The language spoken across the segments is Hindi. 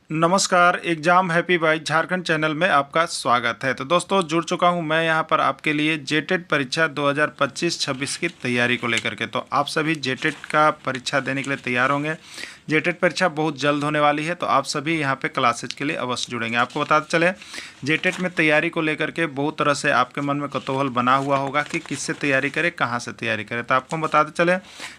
नमस्कार, exam happy by Jharkhand channel में आपका स्वागत है। तो दोस्तों जुड़ चुका हूं मैं यहां पर आपके लिए जेटेट परीक्षा 2025-26 की तैयारी को लेकर के। तो आप सभी जेटेट का परीक्षा देने के लिए तैयार होंगे। जेटेट परीक्षा बहुत जल्द होने वाली है, तो आप सभी यहां पे क्लासेज के लिए अवश्य जुड़ेंगे। आपको बताते चले, जेटेट में तैयारी को लेकर के बहुत तरह से आपके मन में कौतूहल बना हुआ होगा कि किससे तैयारी करें, कहाँ से तैयारी करें। तो आपको बताते चले,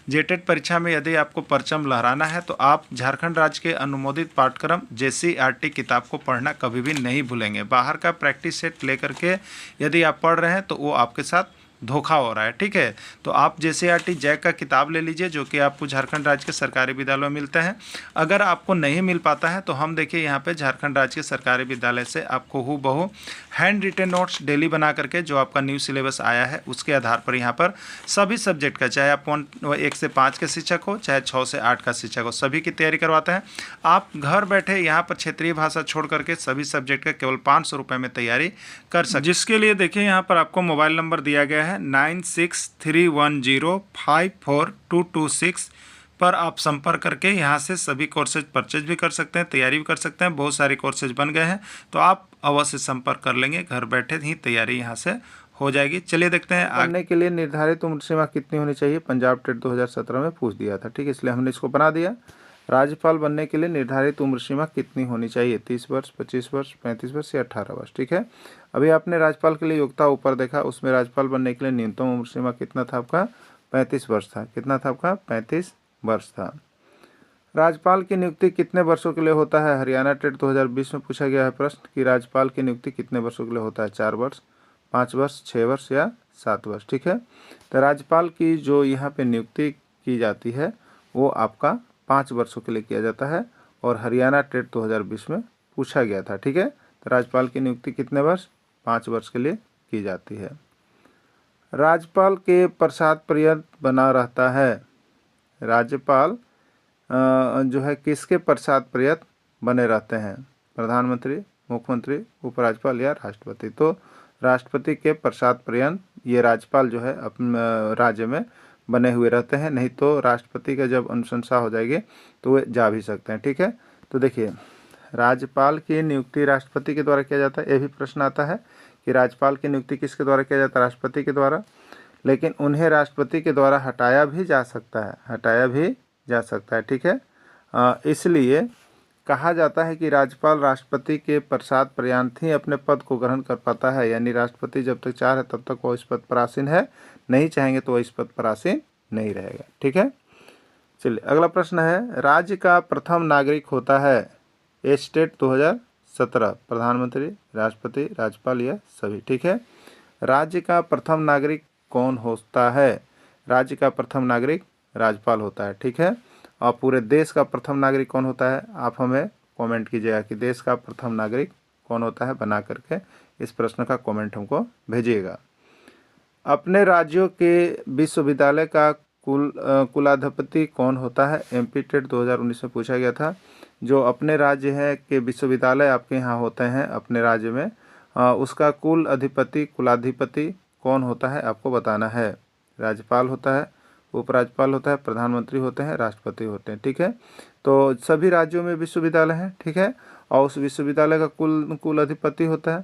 जेटेट परीक्षा में यदि आपको परचम लहराना है तो आप झारखंड राज्य के अनुमोदित पाठ्यक्रम JCERT किताब को पढ़ना कभी भी नहीं भूलेंगे। बाहर का प्रैक्टिस सेट लेकर के यदि आप पढ़ रहे हैं तो वो आपके साथ धोखा हो रहा है, ठीक है। तो आप JCERT जैक का किताब ले लीजिए, जो कि आपको झारखंड राज्य के सरकारी विद्यालयों में मिलते हैं। अगर आपको नहीं मिल पाता है तो हम देखिए यहाँ पे झारखंड राज्य के सरकारी विद्यालय से आपको हूबहू हैंड रिटेन नोट्स डेली बना करके, जो आपका न्यू सिलेबस आया है उसके आधार पर यहाँ पर सभी सब्जेक्ट का, चाहे आप 1 से 5 के शिक्षक हो, चाहे 6 से 8 का शिक्षक हो, सभी की तैयारी करवाते हैं। आप घर बैठे यहाँ पर क्षेत्रीय भाषा छोड़ करके सभी सब्जेक्ट का केवल 500 रुपये में तैयारी कर सकते, जिसके लिए देखिए यहाँ पर आपको मोबाइल नंबर दिया गया है 9631054226 पर आप संपर्क करके यहाँ से सभी कोर्सेज परचेज भी कर सकते हैं, तैयारी भी कर सकते हैं। बहुत सारे कोर्सेज बन गए हैं, तो आप अवश्य संपर्क कर लेंगे, घर बैठे ही तैयारी यहाँ से हो जाएगी। चलिए देखते हैं बनने के लिए निर्धारित उम्र सीमा कितनी होनी चाहिए। पंजाब टेट 2017 में पूछ दिया था, ठीक है, इसलिए हमने इसको बना दिया। राज्यपाल बनने के लिए निर्धारित उम्र सीमा कितनी होनी चाहिए? 30 वर्ष, 25 वर्ष, 35 वर्ष या 18 वर्ष, ठीक है। अभी आपने राज्यपाल के लिए योग्यता ऊपर देखा, उसमें राज्यपाल बनने के लिए न्यूनतम उम्र सीमा कितना था आपका? 35 वर्ष था। कितना था आपका? 35 वर्ष था। राज्यपाल की नियुक्ति कितने वर्षों के लिए होता है? हरियाणा टेट 2020 में पूछा गया है प्रश्न कि राज्यपाल की नियुक्ति कितने वर्षों के लिए होता है? 4 वर्ष, 5 वर्ष, 6 वर्ष या 7 वर्ष, ठीक है। तो राज्यपाल की जो यहाँ पे नियुक्ति की जाती है वो आपका 5 वर्षों के लिए किया जाता है, और हरियाणा टेट 2020 में पूछा गया था, ठीक है। तो राज्यपाल की नियुक्ति कितने वर्ष? 5 वर्ष के लिए की जाती है। राज्यपाल के पश्चात पर्यंत बना रहता है। राज्यपाल जो है किसके पश्चात पर्यंत बने रहते हैं? प्रधानमंत्री, मुख्यमंत्री, उपराज्यपाल या राष्ट्रपति? तो राष्ट्रपति के पश्चात पर्यंत ये राज्यपाल जो है अपने राज्य में बने हुए रहते हैं, नहीं तो राष्ट्रपति का जब अनुशंसा हो जाएगी तो वे जा भी सकते हैं, ठीक है। तो देखिए, राज्यपाल की नियुक्ति राष्ट्रपति के द्वारा किया जाता है। ये भी प्रश्न आता है कि राज्यपाल की नियुक्ति किसके द्वारा किया जाता है? राष्ट्रपति के द्वारा। लेकिन उन्हें राष्ट्रपति के द्वारा हटाया भी जा सकता है, हटाया भी जा सकता है, ठीक है। इसलिए कहा जाता है कि राज्यपाल राष्ट्रपति के पश्चात पर्यंत ही अपने पद को ग्रहण कर पाता है, यानी राष्ट्रपति जब तक चाहे तब तक वो इस पद पर आसीन है, नहीं चाहेंगे तो वो इस पद पर आसीन नहीं रहेगा, ठीक है। चलिए अगला प्रश्न है, राज्य का प्रथम नागरिक होता है? स्टेट 2017 प्रधानमंत्री, राष्ट्रपति, राज्यपाल या सभी, ठीक है। राज्य का प्रथम नागरिक कौन होता है? राज्य का प्रथम नागरिक राज्यपाल होता है, ठीक है। और पूरे देश का प्रथम नागरिक कौन होता है? आप हमें कमेंट कीजिएगा कि देश का प्रथम नागरिक कौन होता है, बना करके इस प्रश्न का कमेंट हमको भेजिएगा। अपने राज्यों के विश्वविद्यालय का कुलाधिपति कौन होता है? MP टेट 2019 में पूछा गया था। जो अपने राज्य है के विश्वविद्यालय आपके यहाँ होते हैं अपने राज्य में, उसका कुल अधिपति, कुलाधिपति कौन होता है आपको बताना है। राज्यपाल होता है, उपराज्यपाल होता है, प्रधानमंत्री होते हैं, राष्ट्रपति होते हैं, ठीक है। तो सभी राज्यों में विश्वविद्यालय हैं, ठीक है, और उस विश्वविद्यालय का कुलाधिपति होता है।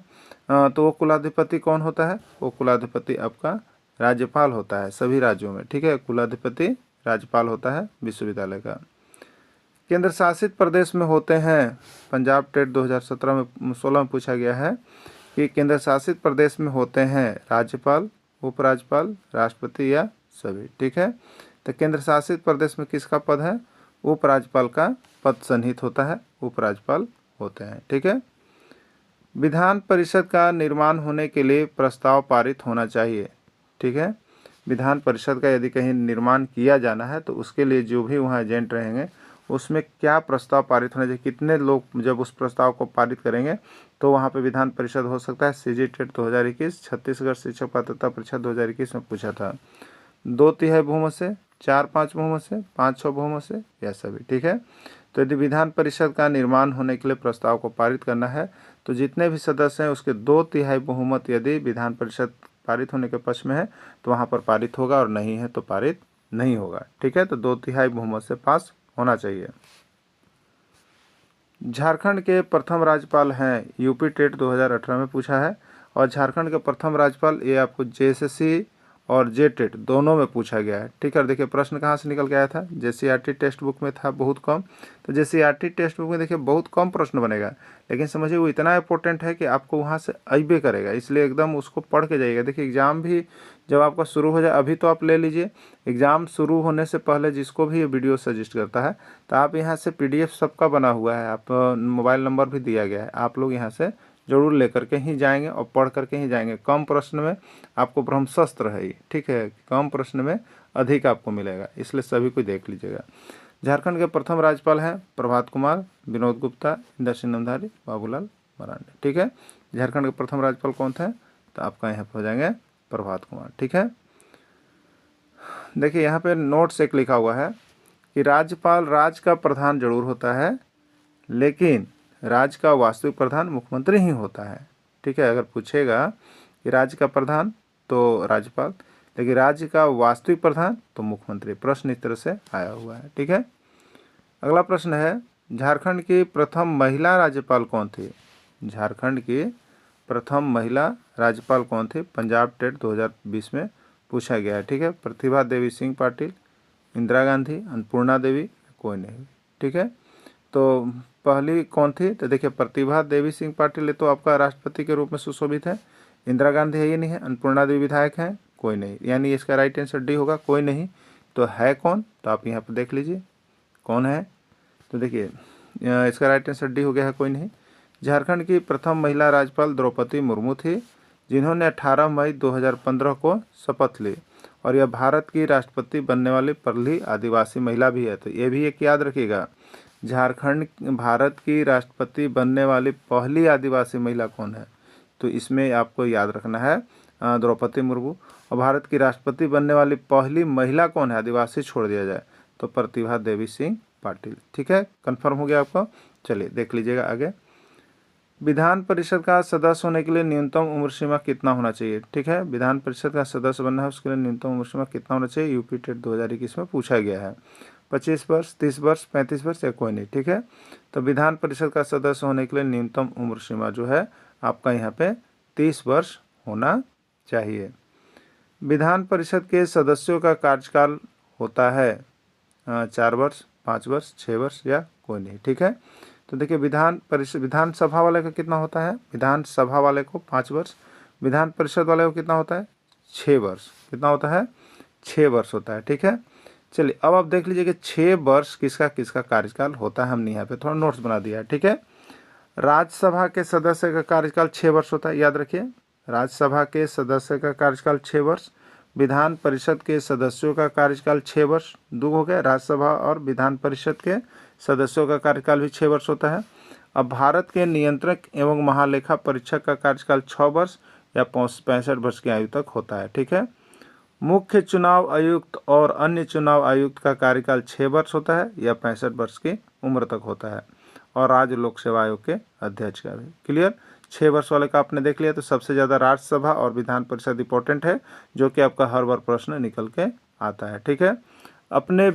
तो वो कुलाधिपति कौन होता है? वो कुलाधिपति आपका राज्यपाल होता है सभी राज्यों में, ठीक है। कुलाधिपति राज्यपाल होता है विश्वविद्यालय का। केंद्र शासित प्रदेश में होते हैं, पंजाब टेट 2017 में 16 में पूछा गया है कि केंद्र शासित प्रदेश में होते हैं राज्यपाल, उपराज्यपाल, राष्ट्रपति या सभी, ठीक है। तो केंद्र शासित प्रदेश में किसका पद है? उपराज्यपाल का पद सन्निहित होता है, उपराज्यपाल होते हैं, ठीक है। विधान परिषद का निर्माण होने के लिए प्रस्ताव पारित होना चाहिए, ठीक है। विधान परिषद का यदि कहीं निर्माण किया जाना है तो उसके लिए जो भी वहाँ एजेंट रहेंगे उसमें क्या प्रस्ताव पारित होना चाहिए, कितने लोग जब उस प्रस्ताव को पारित करेंगे तो वहाँ पे विधान परिषद हो सकता है। CG टेट 2021 छत्तीसगढ़ शिक्षक पात्रता परीक्षा 2021 में पूछा था। 2/3 बहुमत से, 4-5 बहुमत से, 5-6 बहुमत से या सभी, ठीक है। तो यदि विधान परिषद का निर्माण होने के लिए प्रस्ताव को पारित करना है तो जितने भी सदस्य हैं उसके 2/3 बहुमत यदि विधान परिषद पारित होने के पक्ष में है तो वहाँ पर पारित होगा, और नहीं है तो पारित नहीं होगा, ठीक है। तो 2/3 बहुमत से पास होना चाहिए। झारखंड के प्रथम राज्यपाल हैं, यूपी टेट 2018 में पूछा है। और झारखंड के प्रथम राज्यपाल, ये आपको जेएसएससी और जेटेट दोनों में पूछा गया है। ठीक है, देखिए प्रश्न कहाँ से निकल के आया था, जेसीईआरटी टेक्स्ट बुक में था बहुत कम। तो जेसीईआरटी टेक्स्ट बुक में देखिए बहुत कम प्रश्न बनेगा, लेकिन समझिए वो इतना इंपॉर्टेंट है कि आपको वहाँ से अइबे करेगा, इसलिए एकदम उसको पढ़ के जाइएगा। देखिए एग्जाम भी जब आपका शुरू हो जाए, अभी तो आप ले लीजिए, एग्ज़ाम शुरू होने से पहले जिसको भी ये वीडियो सजेस्ट करता है, तो आप यहाँ से पीडीएफ सबका बना हुआ है, आप मोबाइल नंबर भी दिया गया है, आप लोग यहाँ से जरूर लेकर के ही जाएंगे और पढ़ करके ही जाएंगे। कम प्रश्न में आपको ब्रह्मशस्त्र है ये, ठीक है, कम प्रश्न में अधिक आपको मिलेगा, इसलिए सभी को देख लीजिएगा। झारखंड के प्रथम राज्यपाल हैं प्रभात कुमार, विनोद गुप्ता, इंदर सिंह नंदारी, बाबूलाल मरांडी। ठीक है, झारखंड के प्रथम राज्यपाल कौन थे, तो आपका यहाँ पर हो जाएंगे प्रभात कुमार। ठीक है, देखिए यहाँ पे नोट्स एक लिखा हुआ है कि राज्यपाल राज्य का प्रधान जरूर होता है, लेकिन राज्य का वास्तविक प्रधान मुख्यमंत्री ही होता है। ठीक है, अगर पूछेगा कि राज्य का प्रधान तो राज्यपाल, लेकिन राज्य का वास्तविक प्रधान तो मुख्यमंत्री। प्रश्न इस तरह से आया हुआ है। ठीक है, अगला प्रश्न है, झारखंड की प्रथम महिला राज्यपाल कौन थी? झारखंड की प्रथम महिला राज्यपाल कौन थी? पंजाब टेट 2020 में पूछा गया है। ठीक है, प्रतिभा देवी सिंह पाटिल, इंदिरा गांधी, अन्नपूर्णा देवी, कोई नहीं। ठीक है, तो पहली कौन थी? तो देखिए प्रतिभा देवी सिंह पाटिल तो आपका राष्ट्रपति के रूप में सुशोभित है, इंदिरा गांधी है, ये नहीं है, अन्नपूर्णा देवी विधायक हैं, कोई नहीं, यानी इसका राइट आंसर डी होगा, कोई नहीं। तो है कौन? तो आप यहाँ पर देख लीजिए कौन है। तो देखिए इसका राइट आंसर डी हो गया है, कोई नहीं। झारखंड की प्रथम महिला राज्यपाल द्रौपदी मुर्मू थी, जिन्होंने 18 मई 2015 को शपथ ली, और यह भारत की राष्ट्रपति बनने वाली पहली आदिवासी महिला भी है। तो ये भी एक याद रखिएगा, झारखंड भारत की राष्ट्रपति बनने वाली पहली आदिवासी महिला कौन है, तो इसमें आपको याद रखना है द्रौपदी मुर्मू। और भारत की राष्ट्रपति बनने वाली पहली महिला कौन है, आदिवासी छोड़ दिया जाए तो प्रतिभा देवी सिंह पाटिल। ठीक है, कंफर्म हो गया आपको। चलिए देख लीजिएगा आगे। विधान परिषद का सदस्य होने के लिए न्यूनतम उम्र सीमा कितना होना चाहिए? ठीक है, विधान परिषद का सदस्य बनना है उसके लिए न्यूनतम उम्र सीमा कितना होना चाहिए? यूपी टेट 2021 में पूछा गया है। 25 वर्ष, 30 वर्ष, 35 वर्ष या कोई नहीं। ठीक है, तो विधान परिषद का सदस्य होने के लिए न्यूनतम उम्र सीमा जो है आपका यहाँ पे 30 वर्ष होना चाहिए। विधान परिषद के सदस्यों का कार्यकाल होता है 4 वर्ष, 5 वर्ष, 6 वर्ष या कोई नहीं। ठीक है, तो देखिए विधानसभा वाले का कितना होता है? विधानसभा वाले को 5 वर्ष, विधान परिषद वाले को कितना होता है? 6 वर्ष। कितना होता है? 6 वर्ष होता है। ठीक है, चलिए अब आप देख लीजिए कि 6 वर्ष किसका किसका कार्यकाल होता है। हमने यहाँ पे थोड़ा नोट्स बना दिया है। ठीक है, राज्यसभा के सदस्य का कार्यकाल 6 वर्ष होता है, याद रखिए, राज्यसभा के सदस्य का कार्यकाल 6 वर्ष, विधान परिषद के सदस्यों का कार्यकाल 6 वर्ष, दो हो गए, राज्यसभा और विधान परिषद के सदस्यों का कार्यकाल भी 6 वर्ष होता है। अब भारत के नियंत्रक एवं महालेखा परीक्षक का कार्यकाल 6 वर्ष या 65 वर्ष की आयु तक होता है। ठीक है, मुख्य चुनाव आयुक्त और अन्य चुनाव आयुक्त का कार्यकाल 6 वर्ष होता है या 65 वर्ष की उम्र तक होता है, और राज्य लोक सेवा आयोग के अध्यक्ष का भी। क्लियर, 6 वर्ष वाले का आपने देख लिया। तो सबसे ज़्यादा राज्यसभा और विधान परिषद इंपॉर्टेंट है, जो कि आपका हर बार प्रश्न निकल के आता है। ठीक है, अपने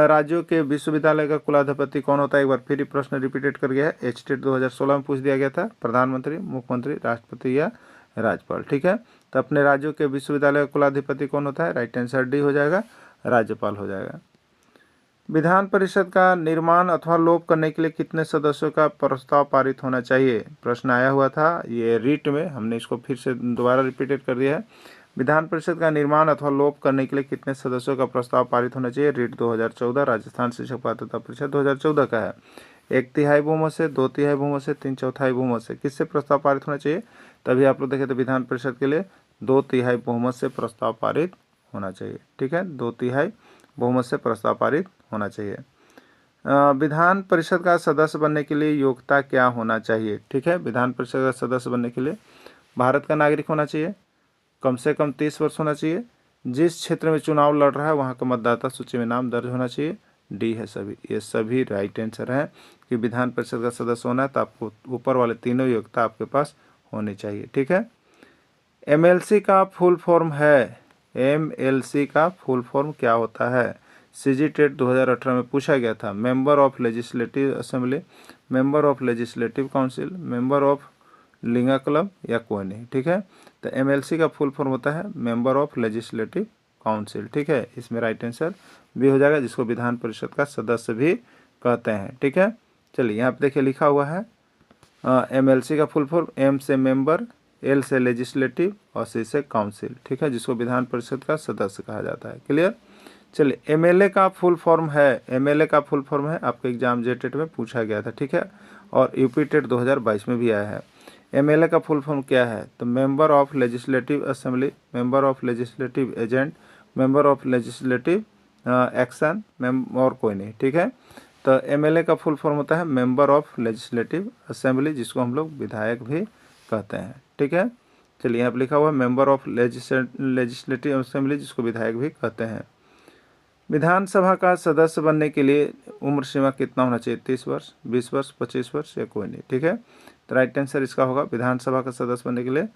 राज्यों के विश्वविद्यालय का कुलाधिपति कौन होता है? एक बार फिर ही प्रश्न रिपीटेड कर गया है, एचटेट 2016 में पूछ दिया गया था, प्रधानमंत्री, मुख्यमंत्री, राष्ट्रपति या राज्यपाल। ठीक है, तो अपने राज्यों के विश्वविद्यालय का कुलाधिपति कौन होता है? राइट आंसर डी हो जाएगा, राज्यपाल हो जाएगा। विधान परिषद का निर्माण अथवा लोप करने के लिए कितने सदस्यों का प्रस्ताव पारित होना चाहिए? प्रश्न आया हुआ था ये रीट में, हमने इसको फिर से दोबारा रिपीटेड कर दिया है। विधान परिषद का निर्माण अथवा लोप करने के लिए कितने सदस्यों का प्रस्ताव पारित होना चाहिए? रीट 2014 राजस्थान शिक्षक पात्रता परिषद 2014 का है। 1/3 बहुमत से, 2/3 बहुमत से, 3/4 बहुमत से किससे प्रस्ताव पारित होना चाहिए? तभी आप लोग देखें तो विधान परिषद के लिए 2/3 बहुमत से प्रस्ताव पारित होना चाहिए। ठीक है, 2/3 बहुमत से प्रस्ताव पारित होना चाहिए। विधान परिषद का सदस्य बनने के लिए योग्यता क्या होना चाहिए? ठीक है, विधान परिषद का सदस्य बनने के लिए भारत का नागरिक होना चाहिए, कम से कम 30 वर्ष होना चाहिए, जिस क्षेत्र में चुनाव लड़ रहा है वहाँ का मतदाता सूची में नाम दर्ज होना चाहिए। डी है सभी, ये सभी राइट आंसर हैं कि विधान परिषद का सदस्य होना है तो आपको ऊपर वाले तीनों योग्यता आपके पास होनी चाहिए। ठीक है, एमएलसी का फुल फॉर्म है, एमएलसी का फुल फॉर्म क्या होता है? सीजी टेट 2018 में पूछा गया था, member of legislative assembly, member of legislative council, member of लिंगा क्लब या कोई नहीं, ठीक है। तो एमएलसी का फुल फॉर्म होता है मेंबर ऑफ लेजिस्लेटिव काउंसिल, ठीक है। इसमें राइट आंसर बी हो जाएगा, जिसको विधान परिषद का सदस्य भी कहते हैं, ठीक है। चलिए यहाँ पे देखिए लिखा हुआ है एमएलसी का फुल फॉर्म, एम से मेंबर, एल से लेजिस्लेटिव और सी से काउंसिल, ठीक है, जिसको विधान परिषद का सदस्य कहा जाता है। क्लियर। चलिए एमएलए का फुल फॉर्म है, एमएलए का फुल फॉर्म है, आपके एग्जाम जेटेट में पूछा गया था, ठीक है, और यूपी टेट 2022 में भी आया है। एमएलए का फुल फॉर्म क्या है? तो member of legislative assembly, member of legislative agent, member of legislative action, और कोई नहीं, ठीक है। तो एमएलए का फुल फॉर्म होता है मेंबर ऑफ लेजिस्लेटिव असेंबली, जिसको हम लोग विधायक भी कहते हैं, ठीक है। चलिए यहाँ पर लिखा हुआ है मेंबर ऑफ लेजिस्लेटिव असेंबली, जिसको विधायक भी कहते हैं। विधानसभा का सदस्य बनने के लिए उम्र सीमा कितना होना चाहिए? 30 वर्ष, 20 वर्ष, 25 वर्ष या कोई नहीं, ठीक है। तो राइट आंसर इसका होगा विधानसभा का सदस्य बनने के लिए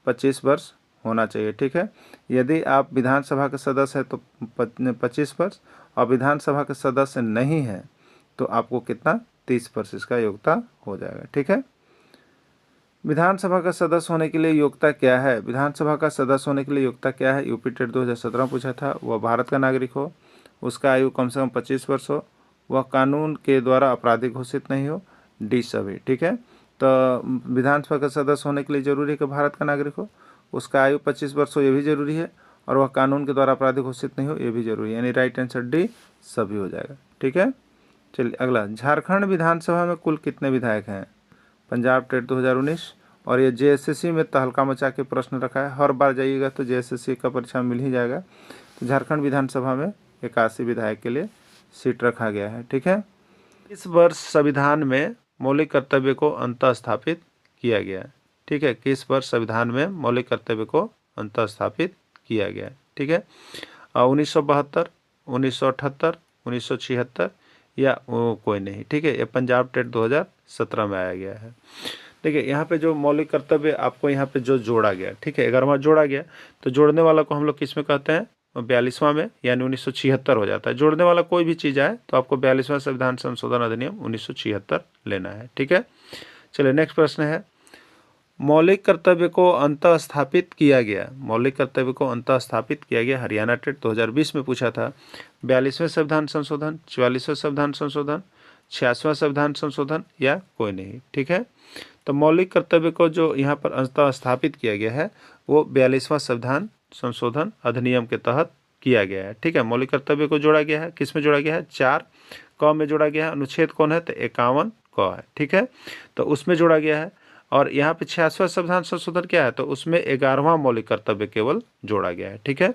25 वर्ष होना चाहिए, ठीक है। यदि आप विधानसभा का सदस्य है तो 25 वर्ष, और विधानसभा का सदस्य नहीं है तो आपको कितना? 30 वर्ष इसका योग्यता हो जाएगा, ठीक है। विधानसभा का सदस्य होने के लिए योग्यता क्या है? विधानसभा का सदस्य होने के लिए योग्यता क्या है? यूपी टेट 2017 पूछा था। वह भारत का नागरिक हो, उसका आयु कम से कम 25 वर्ष हो, वह कानून के द्वारा अपराधी घोषित नहीं हो, डी सभी, ठीक है। तो विधानसभा का सदस्य होने के लिए जरूरी है कि भारत का नागरिक हो, उसका आयु 25 वर्ष हो, ये भी जरूरी है, और वह कानून के द्वारा अपराधी घोषित नहीं हो, ये भी जरूरी है, यानी राइट आंसर डी सभी हो जाएगा, ठीक है। चलिए अगला, झारखंड विधानसभा में कुल कितने विधायक हैं? पंजाब टेट 2019, और ये जेएसएससी में तहलका मचा के प्रश्न रखा है, हर बार जाइएगा तो जेएसएससी का परीक्षा मिल ही जाएगा। तो झारखंड विधानसभा में 81 विधायक के लिए सीट रखा गया है, ठीक है। इस वर्ष संविधान में मौलिक कर्तव्य को अंतः स्थापित किया गया है, ठीक है। किस वर्ष संविधान में मौलिक कर्तव्य को अंतः स्थापित किया गया है, ठीक है। 1972, 1978, 1976 या कोई नहीं, ठीक है। ये पंजाब टेट 2017 में आया गया है। देखिए यहाँ पे जो मौलिक कर्तव्य आपको यहाँ पे जो जोड़ा गया, ठीक है, 11वां जोड़ा गया, तो जोड़ने वाला को हम लोग किस में कहते हैं? 42वां में, यानी 1976 हो जाता है। जोड़ने वाला कोई भी चीज़ आए तो आपको 42वां संविधान संशोधन अधिनियम 1976 लेना है, ठीक है। चलिए नेक्स्ट प्रश्न है, मौलिक कर्तव्य को अंतः स्थापित किया गया, मौलिक कर्तव्य को अंतः स्थापित किया गया हरियाणा टेट 2020 में पूछा था। 42वें संविधान संशोधन, 44वें संविधान संशोधन, 86वां संविधान संशोधन या कोई नहीं, ठीक है। तो मौलिक कर्तव्य को जो यहाँ पर अंतः स्थापित किया गया है वो 42वां संविधान संशोधन अधिनियम के तहत किया गया है, ठीक है। मौलिक कर्तव्य को जोड़ा गया है, किस में जोड़ा गया है? 4 क में जोड़ा गया है। अनुच्छेद कौन है? तो 51 क है, ठीक है, तो उसमें जोड़ा गया है। और यहाँ पे 86वां संविधान संशोधन क्या है? तो उसमें 11वां मौलिक कर्तव्य केवल जोड़ा गया है, ठीक है।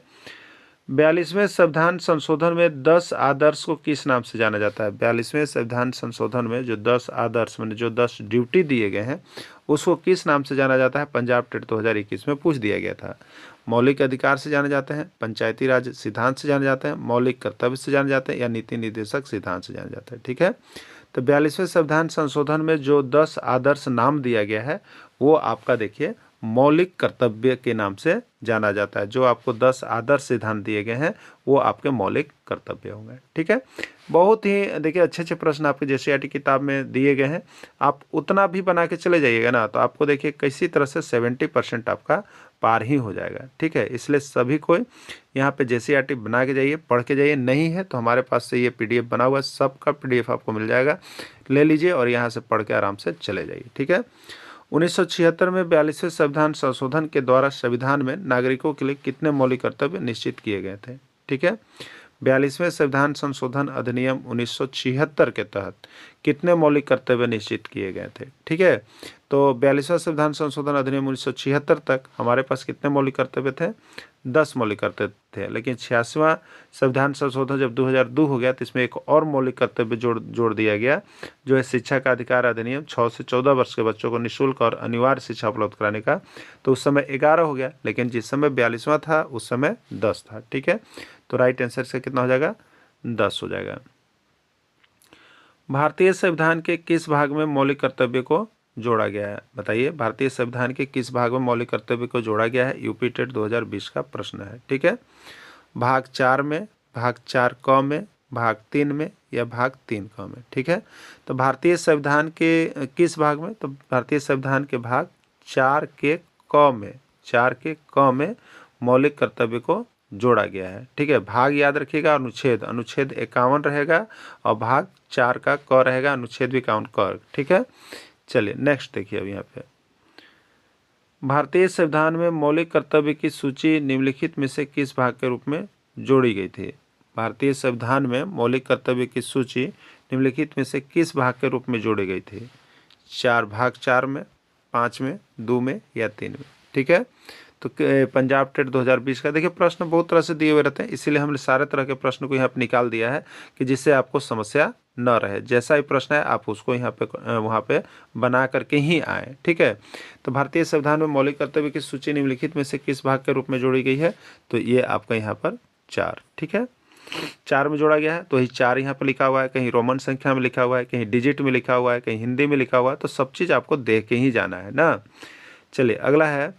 42वें संविधान संशोधन में 10 आदर्श को किस नाम से जाना जाता है? 42वें संविधान संशोधन में जो 10 आदर्श मैंने जो 10 ड्यूटी दिए गए हैं उसको किस नाम से जाना जाता है? पंजाब टेट 2021 में पूछ दिया गया था। मौलिक अधिकार से जाने जाते हैं, पंचायती राज सिद्धांत से जाने जाते हैं, मौलिक कर्तव्य से जाने जाते हैं या नीति निर्देशक सिद्धांत से जाने जाते हैं, ठीक है। तो 42वें संविधान संशोधन में जो 10 आदर्श नाम दिया गया है वो आपका देखिए मौलिक कर्तव्य के नाम से जाना जाता है। जो आपको 10 आदर्श सिद्धांत दिए गए हैं वो आपके मौलिक कर्तव्य होंगे, ठीक है। बहुत ही देखिए अच्छे प्रश्न आपके जेसीईआरटी किताब में दिए गए हैं, आप उतना भी बना के चले जाइएगा ना तो आपको देखिए किसी तरह से 70% आपका पार ही हो जाएगा, ठीक है। इसलिए सभी कोई यहाँ पे जेसीईआरटी बना के जाइए, पढ़ के जाइए। नहीं है तो हमारे पास से ये पीडीएफ बना हुआ है, सबका पीडीएफ आपको मिल जाएगा, ले लीजिए और यहाँ से पढ़ के आराम से चले जाइए, ठीक है। 1976 में 42वें संविधान संशोधन के द्वारा संविधान में नागरिकों के लिए कितने मौलिक कर्तव्य निश्चित किए गए थे, ठीक है। 42वें संविधान संशोधन अधिनियम 1976 के तहत कितने मौलिक कर्तव्य निश्चित किए गए थे, ठीक है। तो 42वां संविधान संशोधन अधिनियम 1976 तक हमारे पास कितने मौलिक कर्तव्य थे? 10 मौलिक कर्तव्य थे। लेकिन 86वां संविधान संशोधन जब 2002 हो गया तो इसमें एक और मौलिक कर्तव्य जोड़ दिया गया, जो है शिक्षा का अधिकार अधिनियम 6 से 14 वर्ष के बच्चों को निःशुल्क और अनिवार्य शिक्षा उपलब्ध कराने का। तो उस समय 11 हो गया, लेकिन जिस समय 42वां था उस समय 10 था, ठीक है। तो राइट आंसर से कितना हो जाएगा? 10 हो जाएगा। भारतीय संविधान के किस भाग में मौलिक कर्तव्य को जोड़ा गया है? बताइए, भारतीय संविधान के किस भाग में मौलिक कर्तव्य को जोड़ा गया है? यूपी टेट 2020 का प्रश्न है, ठीक है। भाग 4 में, भाग 4 क में, भाग 3 में या भाग 3 क में, ठीक है। तो भारतीय संविधान के किस भाग में? तो भारतीय संविधान के भाग 4 के क में, 4 के क में मौलिक कर्तव्य को जोड़ा गया है, ठीक है। भाग याद रखिएगा, अनुच्छेद 51 रहेगा और भाग 4 का क रहेगा, अनुच्छेद भी 51 क, ठीक है। चलिए नेक्स्ट देखिए अब यहाँ पे भारतीय संविधान में मौलिक कर्तव्य की सूची निम्नलिखित में से किस भाग के रूप में जोड़ी गई थी? भारतीय संविधान में मौलिक कर्तव्य की सूची निम्नलिखित में से किस भाग के रूप में जोड़ी गई थी? भाग 4 में, 5 में, 2 में या 3 में, ठीक है। तो पंजाब टेट 2020 का देखिए प्रश्न बहुत तरह से दिए हुए रहते हैं, इसीलिए हमने सारे तरह के प्रश्न को यहाँ पे निकाल दिया है कि जिससे आपको समस्या न रहे। जैसा ही प्रश्न है आप उसको यहाँ पे वहाँ पे बना करके ही आए, ठीक है। तो भारतीय संविधान में मौलिक कर्तव्य की सूची निम्नलिखित में से किस भाग के रूप में जोड़ी गई है? तो ये आपका यहाँ पर 4, ठीक है, 4 में जोड़ा गया है। तो ही 4 यहाँ पर लिखा हुआ है, कहीं रोमन संख्या में लिखा हुआ है, कहीं डिजिट में लिखा हुआ है, कहीं हिंदी में लिखा हुआ है, तो सब चीज़ आपको देख के ही जाना है ना। चलिए अगला है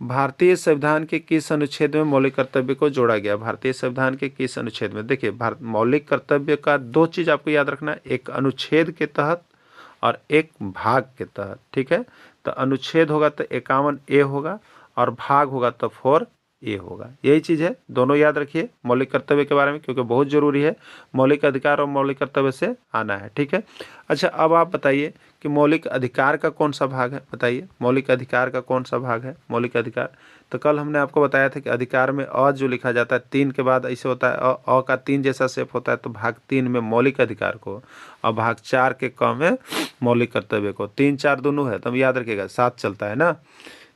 भारतीय संविधान के किस अनुच्छेद में मौलिक कर्तव्य को जोड़ा गया? भारतीय संविधान के किस अनुच्छेद में? देखिए मौलिक कर्तव्य का 2 चीज़ आपको याद रखना है, एक अनुच्छेद के तहत और एक भाग के तहत, ठीक है। तो अनुच्छेद होगा तो 51A होगा और भाग होगा तो 4A होगा, यही चीज़ है। दोनों याद रखिए मौलिक कर्तव्य के बारे में, क्योंकि बहुत ज़रूरी है, मौलिक अधिकार और मौलिक कर्तव्य से आना है, ठीक है। अच्छा अब आप बताइए कि मौलिक अधिकार का कौन सा भाग है? बताइए मौलिक अधिकार का कौन सा भाग है? मौलिक अधिकार, तो कल हमने आपको बताया था कि अधिकार में अ जो लिखा जाता है 3 के बाद ऐसे होता है, अ का 3 जैसा शेप होता है, तो भाग 3 में मौलिक अधिकार को और भाग 4 के क में मौलिक कर्तव्य को, 3 4 दोनों है, तो याद रखिएगा साथ चलता है ना।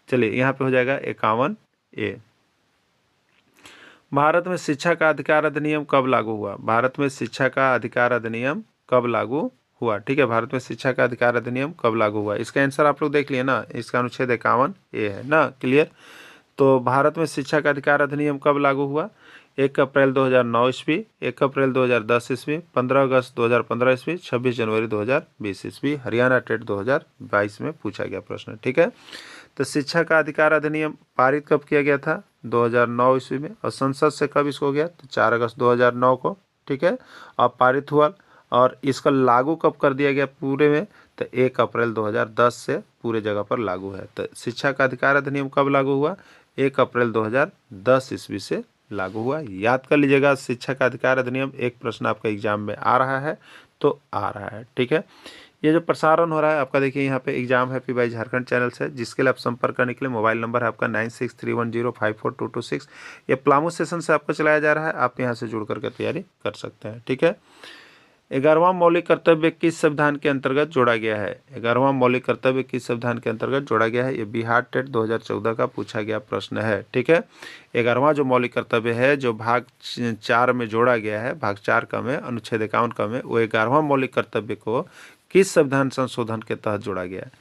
चलिए यहाँ पे हो जाएगा 51A। भारत में शिक्षा का अधिकार अधिनियम कब लागू हुआ? भारत में शिक्षा का अधिकार अधिनियम कब लागू हुआ? ठीक है, भारत में शिक्षा का अधिकार अधिनियम कब लागू हुआ? इसका आंसर आप लोग देख लिए ना, इसका अनुच्छेद 51A है ना, क्लियर। तो भारत में शिक्षा का अधिकार अधिनियम कब लागू हुआ? 1 अप्रैल 2009 ईस्वी, 1 अप्रैल 2010 ईस्वी, 15 अगस्त 2015 ईस्वी, 26 जनवरी 2020 ईस्वी। हरियाणा टेट 2022 में पूछा गया प्रश्न, ठीक है। तो शिक्षा का अधिकार अधिनियम पारित कब किया गया था? 2009 ईस्वी में। और संसद से कब इसको गया? तो 4 अगस्त 2009 को, ठीक है। अब पारित हुआ और इसका लागू कब कर दिया गया पूरे में? तो 1 अप्रैल 2010 से पूरे जगह पर लागू है। तो शिक्षा का अधिकार अधिनियम कब लागू हुआ? 1 अप्रैल 2010 ईस्वी से लागू हुआ। याद कर लीजिएगा, शिक्षा का अधिकार अधिनियम एक प्रश्न आपका एग्जाम में आ रहा है तो आ रहा है, ठीक है। ये जो प्रसारण हो रहा है आपका, देखिए यहाँ पे exam happy by Jharkhand channel से, जिसके लिए आप संपर्क करने के लिए मोबाइल नंबर है आपका 9631054226। ये प्लामो सेशन से आपको चलाया जा रहा है, आप यहाँ से जुड़ करके तैयारी कर सकते हैं, ठीक है। 11वां मौलिक कर्तव्य किस संविधान के अंतर्गत जोड़ा गया है? 11वां मौलिक कर्तव्य किस संविधान के अंतर्गत जोड़ा गया है? ये बिहार टेट 2014 का पूछा गया प्रश्न है, ठीक है। 11वां जो मौलिक कर्तव्य है जो भाग 4 में जोड़ा गया है, भाग 4 का में, अनुच्छेद 51 का में, वो 11वां मौलिक कर्तव्य को किस संविधान संशोधन के तहत जोड़ा गया है?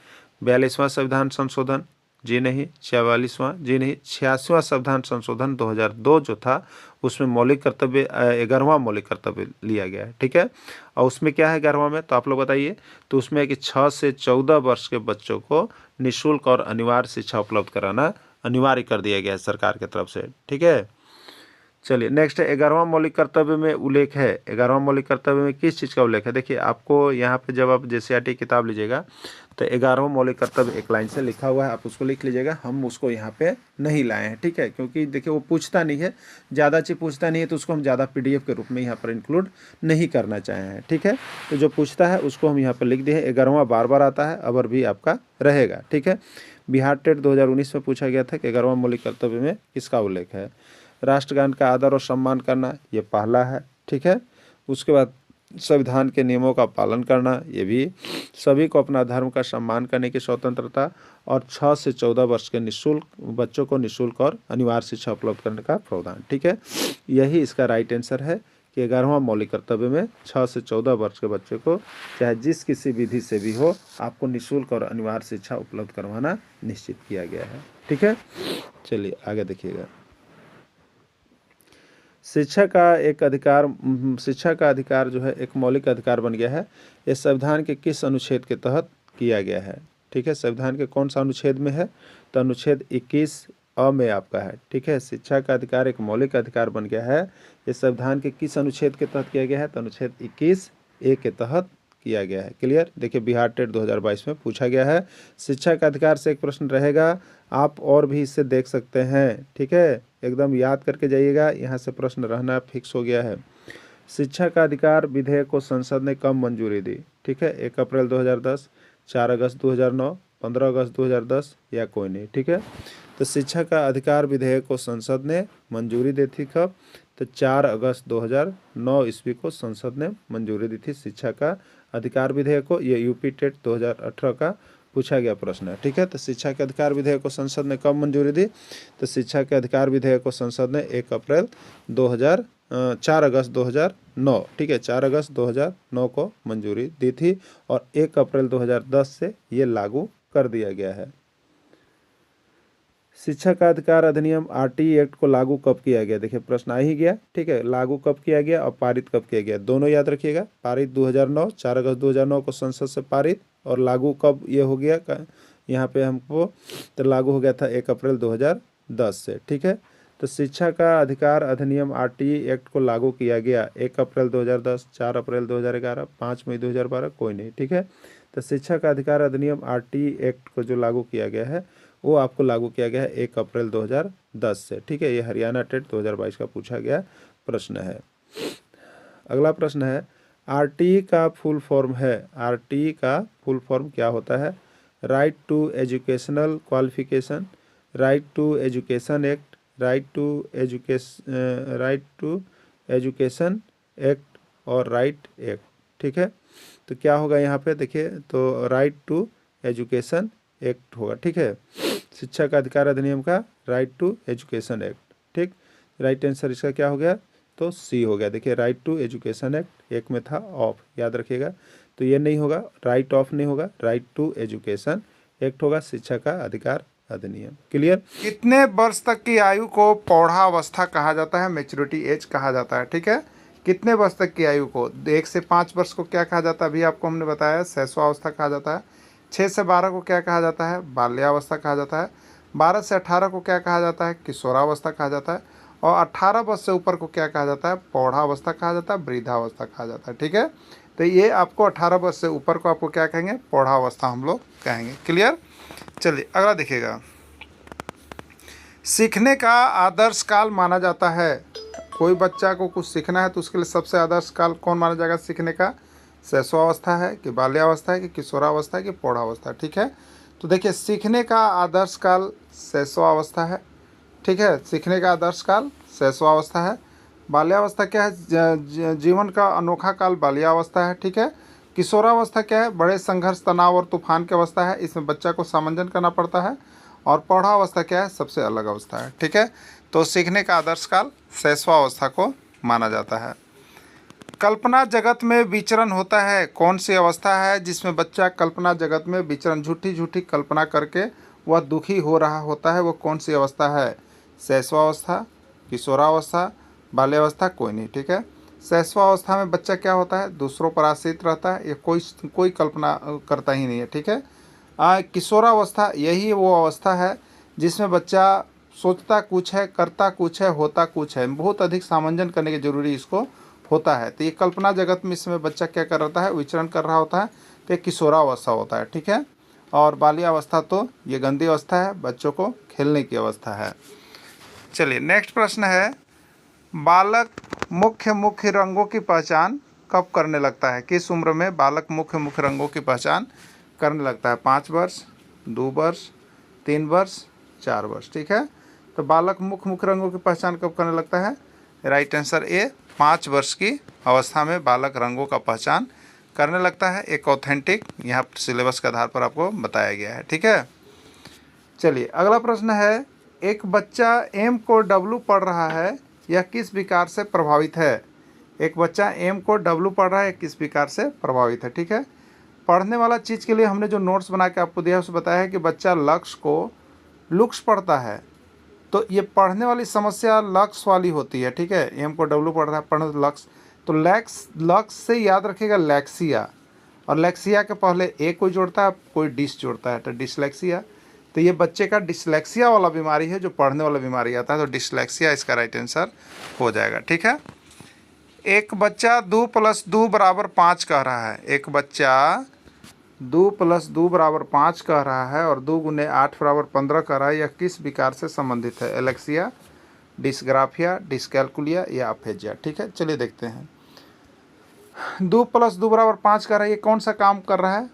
42वां संविधान संशोधन? जी नहीं। 44वां? जी नहीं। 86वां संविधान संशोधन 2002 जो था, उसमें मौलिक कर्तव्य 11वां मौलिक कर्तव्य लिया गया है, ठीक है। और उसमें क्या है 11वां में, तो आप लोग बताइए। तो उसमें है कि 6 से 14 वर्ष के बच्चों को निःशुल्क और अनिवार्य शिक्षा उपलब्ध कराना अनिवार्य कर दिया गया है सरकार की तरफ से, ठीक है। चलिए नेक्स्ट है 11वां मौलिक कर्तव्य में उल्लेख है। 11वां मौलिक कर्तव्य में किस चीज़ का उल्लेख है? देखिए आपको यहाँ पे जब आप जेसीईआरटी किताब लीजिएगा तो 11वां मौलिक कर्तव्य एक लाइन से लिखा हुआ है, आप उसको लिख लीजिएगा। हम उसको यहाँ पे नहीं लाए हैं, ठीक है, क्योंकि देखिए वो पूछता नहीं है, ज़्यादा चीज़ पूछता नहीं है, तो उसको हम ज़्यादा पीडीएफ के रूप में यहाँ पर इंक्लूड नहीं करना चाहे हैं, ठीक है। तो जो पूछता है उसको हम यहाँ पर लिख दिए हैं। 11वां बार बार आता है, अबर भी आपका रहेगा, ठीक है। बिहार टेट 2019 में पूछा गया था कि 11वां मौलिक कर्तव्य में किसका उल्लेख है? राष्ट्रगान का आदर और सम्मान करना, ये पहला है, ठीक है। उसके बाद संविधान के नियमों का पालन करना, ये भी। सभी को अपना धर्म का सम्मान करने की स्वतंत्रता और 6 से 14 वर्ष के निःशुल्क बच्चों को निःशुल्क और अनिवार्य शिक्षा उपलब्ध करने का प्रावधान, ठीक है। यही इसका राइट आंसर है कि 11वां मौलिक कर्तव्य में 6 से 14 वर्ष के बच्चे को चाहे जिस किसी विधि से भी हो, आपको निःशुल्क और अनिवार्य शिक्षा उपलब्ध करवाना निश्चित किया गया है, ठीक है। चलिए आगे देखिएगा। शिक्षा का अधिकार जो है एक मौलिक अधिकार बन गया है। ये संविधान के किस अनुच्छेद के तहत किया गया है? ठीक है, संविधान के कौन सा अनुच्छेद में है? तो अनुच्छेद 21 अ में आपका है, ठीक है। शिक्षा का अधिकार एक मौलिक अधिकार बन गया है। ये संविधान के किस अनुच्छेद के तहत किया गया है? तो अनुच्छेद 21(a) के तहत किया गया है। क्लियर। देखिए बिहार टेट 2022 में पूछा गया है। शिक्षा का अधिकार से एक प्रश्न रहेगा, आप और भी इससे देख सकते हैं, ठीक है। एकदम याद करके जाइएगा, यहाँ से प्रश्न रहना फिक्स हो गया है। शिक्षा का अधिकार विधेयक को संसद ने कब मंजूरी दी? ठीक है, 1 अप्रैल 2010, 4 अगस्त 2009, 15 अगस्त 2010 या कोई नहीं, ठीक है। तो शिक्षा का अधिकार विधेयक को संसद ने मंजूरी दी थी कब? तो 4 अगस्त 2009 ईस्वी को संसद ने मंजूरी दी थी शिक्षा का अधिकार विधेयक को। ये यूपी टेट 2018 का पूछा गया प्रश्न है, ठीक है। तो शिक्षा के अधिकार विधेयक को संसद ने कब मंजूरी दी? तो शिक्षा के अधिकार विधेयक को संसद ने 4 अगस्त 2009, ठीक है, 4 अगस्त 2009 को मंजूरी दी थी और 1 अप्रैल 2010 से ये लागू कर दिया गया है। शिक्षा का अधिकार अधिनियम आरटीई एक्ट को लागू कब किया गया? देखिए प्रश्न आ ही गया, ठीक है। लागू कब किया गया और पारित कब किया गया, दोनों याद रखिएगा। पारित 2009, 4 अगस्त 2009 को संसद से पारित, और लागू कब ये हो गया यहाँ पे हमको, तो लागू हो गया था 1 अप्रैल 2010 से, ठीक है। तो शिक्षा का अधिकार अधिनियम आरटीई एक्ट को लागू किया गया 1 अप्रैल 2010, 4 अप्रैल 2011, 5 मई 2012, कोई नहीं, ठीक है। तो शिक्षा का अधिकार अधिनियम आरटीई एक्ट को जो लागू किया गया है वो आपको लागू किया गया है 1 अप्रैल 2010 से, ठीक है। ये हरियाणा टेट 2022 का पूछा गया प्रश्न है। अगला प्रश्न है, आरटीई का फुल फॉर्म है, आरटीई का फुल फॉर्म क्या होता है? Right to educational qualification, right to education act, right to education act और राइट एक्ट, ठीक है। तो क्या होगा यहाँ पे? देखिए तो राइट टू एजुकेशन एक्ट होगा, ठीक है। शिक्षा का अधिकार अधिनियम का राइट टू एजुकेशन एक्ट, ठीक। राइट आंसर इसका क्या हो गया? तो सी हो गया। देखिए राइट टू एजुकेशन एक्ट, एक में था ऑफ, याद रखिएगा। तो ये नहीं होगा, राइट ऑफ नहीं होगा, राइट टू एजुकेशन एक्ट होगा शिक्षा का अधिकार अधिनियम। क्लियर। कितने वर्ष तक की आयु को प्रौढ़ावस्था कहा जाता है, मैच्योरिटी एज कहा जाता है, ठीक है। कितने वर्ष तक की आयु को, 1 से 5 वर्ष को क्या कहा जाता है? अभी आपको हमने बताया शैशवावस्था कहा जाता है। 6 से 12 को क्या कहा जाता है? बाल्यावस्था कहा जाता है। 12 से 18 को क्या कहा जाता है? किशोरावस्था कहा जाता है। और 18 वर्ष से ऊपर को क्या कहा जाता है? प्रौढ़ावस्था कहा जाता है, वृद्धावस्था कहा जाता है, ठीक है। तो ये आपको 18 वर्ष से ऊपर को आपको क्या कहेंगे? प्रौढ़ावस्था हम लोग कहेंगे। क्लियर। चलिए अगला देखिएगा, सीखने का आदर्श काल माना जाता है। कोई बच्चा को कुछ सीखना है तो उसके लिए सबसे आदर्श काल कौन माना जाएगा सीखने का? शैशवावस्था है कि बाल्यावस्था है कि किशोरावस्था है कि प्रौढ़ावस्था, ठीक है। तो देखिए सीखने का आदर्श काल शैशवावस्था है, ठीक है। सीखने का आदर्श काल शैशवावस्था है। बाल्यावस्था क्या है? जीवन का अनोखा काल बाल्यावस्था है, ठीक है। किशोरावस्था क्या है? बड़े संघर्ष, तनाव और तूफान की अवस्था है, इसमें बच्चा को सामंजन करना पड़ता है। और प्रौढ़ावस्था क्या है? सबसे अलग अवस्था है, ठीक है। तो सीखने का आदर्श काल शैशवावस्था को माना जाता है। कल्पना जगत में विचरण होता है, कौन सी अवस्था है जिसमें बच्चा कल्पना जगत में विचरण, झूठी झूठी कल्पना करके वह दुखी हो रहा होता है, वो कौन सी अवस्था है? शैशवावस्था, किशोरावस्था, बाल्यावस्था, कोई नहीं, ठीक है। शैशवावस्था में बच्चा क्या होता है? दूसरों पर आश्रित रहता है, ये कोई कल्पना करता ही नहीं है, ठीक है। किशोरावस्था यही वो अवस्था है जिसमें बच्चा सोचता कुछ है, करता कुछ है, होता कुछ है, बहुत अधिक सामंजन करने की जरूरी इसको होता है। तो ये कल्पना जगत में इसमें बच्चा क्या कर रहा है? विचरण कर रहा होता है, तो ये किशोरावस्था होता है, ठीक है। और बाल्यावस्था तो ये गंदी अवस्था है, बच्चों को खेलने की अवस्था है। चलिए नेक्स्ट प्रश्न है, बालक मुख्य रंगों की पहचान कब करने लगता है? किस उम्र में बालक मुख्य रंगों की पहचान करने लगता है? 5 वर्ष, 2 वर्ष, 3 वर्ष, 4 वर्ष, ठीक है। तो बालक मुख्य रंगों की पहचान कब करने लगता है? राइट आंसर ए, 5 वर्ष की अवस्था में बालक रंगों का पहचान करने लगता है। एक ऑथेंटिक यहाँ सिलेबस के आधार पर आपको बताया गया है, ठीक है। चलिए अगला प्रश्न है, एक बच्चा एम को डब्लू पढ़ रहा है, यह किस विकार से प्रभावित है? एक बच्चा एम को डब्लू पढ़ रहा है, किस विकार से प्रभावित है, ठीक है। पढ़ने वाला चीज़ के लिए हमने जो नोट्स बना के आपको दिया है उसमें बताया है कि बच्चा लक्ष्य को लुक्स पढ़ता है, तो ये पढ़ने वाली समस्या लक्ष्य वाली होती है, ठीक है। एम को डब्लू पढ़ रहा है, पढ़ने लक्ष्य, तो लक्ष्य से याद रखिएगा लैक्सिया, और लैक्सिया के पहले ए कोई जोड़ता है, कोई डिस जोड़ता है, तो डिसलैक्सिया। तो ये बच्चे का डिसलेक्सिया वाला बीमारी है, जो पढ़ने वाला बीमारी आता है, तो डिसलेक्सिया इसका राइट आंसर हो जाएगा। ठीक है। एक बच्चा 2 + 2 = 5 कह रहा है। एक बच्चा 2 + 2 = 5 कह रहा है और 2 × 8 = 15 कह रहा है। यह किस विकार से संबंधित है? एलेक्सिया, डिस्ग्राफिया, डिस्कैल्कुलिया या अफेजिया? ठीक है, चलिए देखते हैं। 2 + 2 = 5 कर रहा है। ये कौन सा काम कर रहा है?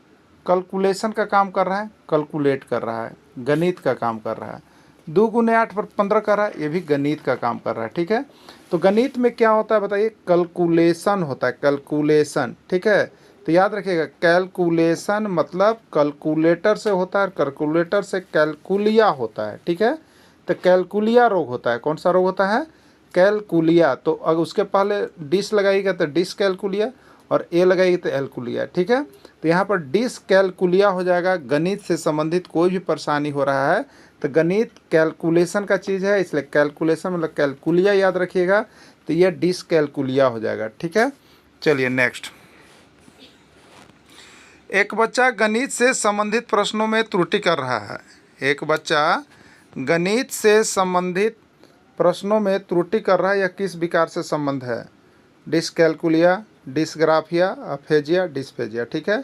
कैलकुलेशन का काम कर रहा है, कैलकुलेट कर रहा है, गणित का काम कर रहा है। 2 × 8 = 15 कर रहा है, ये भी गणित का काम कर रहा है। ठीक है, तो गणित में क्या होता है बताइए? कैलकुलेशन होता है, कैलकुलेशन। ठीक है, तो याद रखिएगा, कैलकुलेशन मतलब कैलकुलेटर से होता है, कैलकुलेटर से कैलकुलिया होता है। ठीक है, तो कैलकुलिया रोग होता है। कौन सा रोग होता है? कैलकुलिया। तो अगर उसके पहले डिस लगाइएगा तो डिसकैल्कुलिया, और ए लगाइए तो एल्कुलिया। ठीक है, तो यहाँ पर डिसकैल्कुलिया हो जाएगा। गणित से संबंधित कोई भी परेशानी हो रहा है तो गणित कैलकुलेशन का चीज़ है, इसलिए कैलकुलेशन मतलब कैलकुलिया याद रखिएगा, तो यह डिसकैल्कुलिया हो जाएगा। ठीक है, चलिए नेक्स्ट। एक बच्चा गणित से संबंधित प्रश्नों में त्रुटि कर रहा है। एक बच्चा गणित से संबंधित प्रश्नों में त्रुटि कर रहा है, यह किस विकार से संबंध है? डिसकैल्कुलिया, डिस्ग्राफिया, अफेजिया, डिस्फेजिया। ठीक है,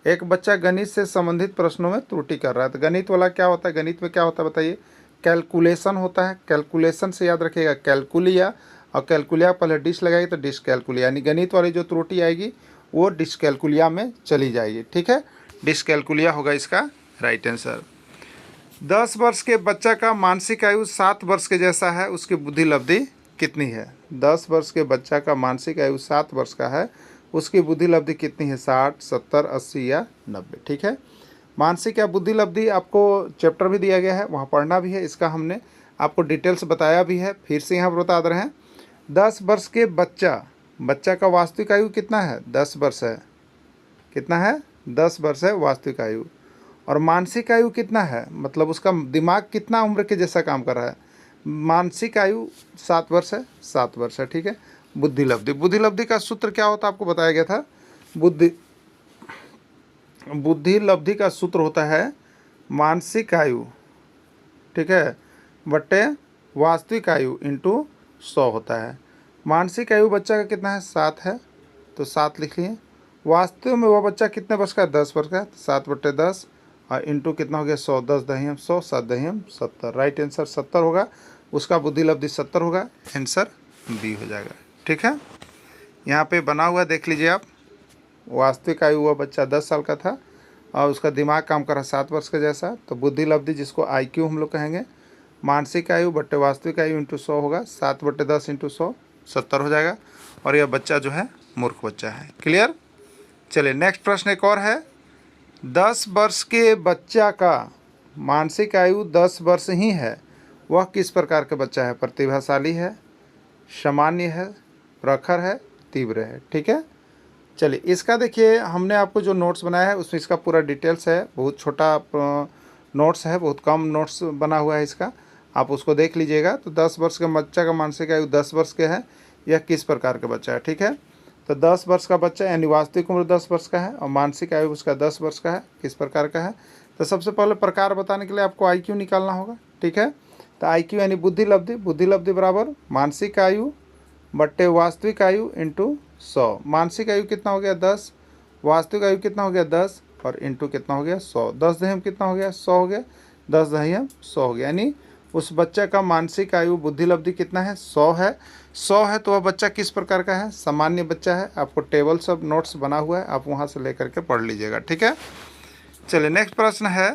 एक बच्चा गणित से संबंधित प्रश्नों में त्रुटि कर रहा है। तो गणित वाला क्या होता है? गणित में क्या होता है बताइए? कैलकुलेशन होता है। कैलकुलेशन से याद रखिएगा कैलकुलिया, और कैलकुलिया पहले डिस लगाएगी तो डिसकैल्कुलिया, यानी गणित वाली जो त्रुटि आएगी वो डिसकैल्कुलिया में चली जाएगी। ठीक है, डिसकैल्कुलिया होगा इसका राइट आंसर। 10 वर्ष के बच्चा का मानसिक आयु 7 वर्ष के जैसा है, उसकी बुद्धि लब्धि कितनी है? 10 वर्ष के बच्चा का मानसिक आयु 7 वर्ष का है, उसकी बुद्धि लब्धि कितनी है? 60, 70, 80 या 90? ठीक है, मानसिक या बुद्धि लब्धि आपको चैप्टर भी दिया गया है, वहाँ पढ़ना भी है। इसका हमने आपको डिटेल्स बताया भी है, फिर से यहाँ पर बता रहे हैं। 10 वर्ष के बच्चा का वास्तविक आयु कितना है? 10 वर्ष है। कितना है? 10 वर्ष है वास्तविक आयु। और मानसिक आयु कितना है? मतलब उसका दिमाग कितना उम्र के जैसा काम कर रहा है? मानसिक आयु 7 वर्ष है, 7 वर्ष है। ठीक है, बुद्धि लब्धि का सूत्र क्या होता है? आपको बताया गया था। बुद्धि लब्धि का सूत्र होता है मानसिक आयु, ठीक है, बट्टे वास्तविक आयु इंटू 100 होता है। मानसिक आयु बच्चा का कितना है? 7 है, तो 7 लिख लिए। वास्तव में वह बच्चा कितने वर्ष का है? 10 वर्ष का है, तो 7/10 और इंटू कितना हो गया? 100, 10 दहियम 100, 7 दहियम 70। राइट आंसर 70 होगा, उसका बुद्धि लब्धि 70 होगा, आंसर बी हो जाएगा। ठीक है, यहाँ पे बना हुआ देख लीजिए आप। वास्तविक आयु हुआ बच्चा 10 साल का था और उसका दिमाग काम कर रहा 7 वर्ष का जैसा, तो बुद्धि लब्धि जिसको IQ हम लोग कहेंगे, मानसिक आयु बट्टे वास्तविक आयु इंटू 100 होगा, 7/10 इंटू 100 70 हो जाएगा। और यह बच्चा जो है मूर्ख बच्चा है। क्लियर? चलिए नेक्स्ट प्रश्न एक और है। 10 वर्ष के बच्चा का मानसिक आयु 10 वर्ष ही है, वह किस प्रकार का बच्चा है? प्रतिभाशाली है, सामान्य है, प्रखर है, तीव्र है? ठीक है, चलिए इसका देखिए, हमने आपको जो नोट्स बनाया है उसमें इसका पूरा डिटेल्स है। बहुत छोटा नोट्स है, बहुत कम नोट्स बना हुआ है इसका, आप उसको देख लीजिएगा। तो 10 वर्ष के बच्चा का मानसिक आयु 10 वर्ष के है, यह किस प्रकार का बच्चा है? ठीक है, तो 10 वर्ष का बच्चा यानी वास्तविक उम्र 10 वर्ष का है और मानसिक आयु उसका 10 वर्ष का है, किस प्रकार का है? तो सबसे पहले प्रकार बताने के लिए आपको IQ निकालना होगा। ठीक है, तो IQ यानी बुद्धि लब्धि बराबर मानसिक आयु बट्टे वास्तविक आयु इंटू 100। मानसिक आयु कितना हो गया? 10, वास्तविक आयु कितना हो गया? 10 और इंटू कितना हो गया? 100। 10 दहियम कितना हो गया? 100 हो गया, 10 दहियम 100 हो गया, यानी उस बच्चा का मानसिक आयु बुद्धि लब्धि कितना है? 100 है। 100 है तो वह बच्चा किस प्रकार का है? सामान्य बच्चा है। आपको टेबल सब नोट्स बना हुआ है, आप वहाँ से लेकर के पढ़ लीजिएगा। ठीक है, चलिए नेक्स्ट प्रश्न है।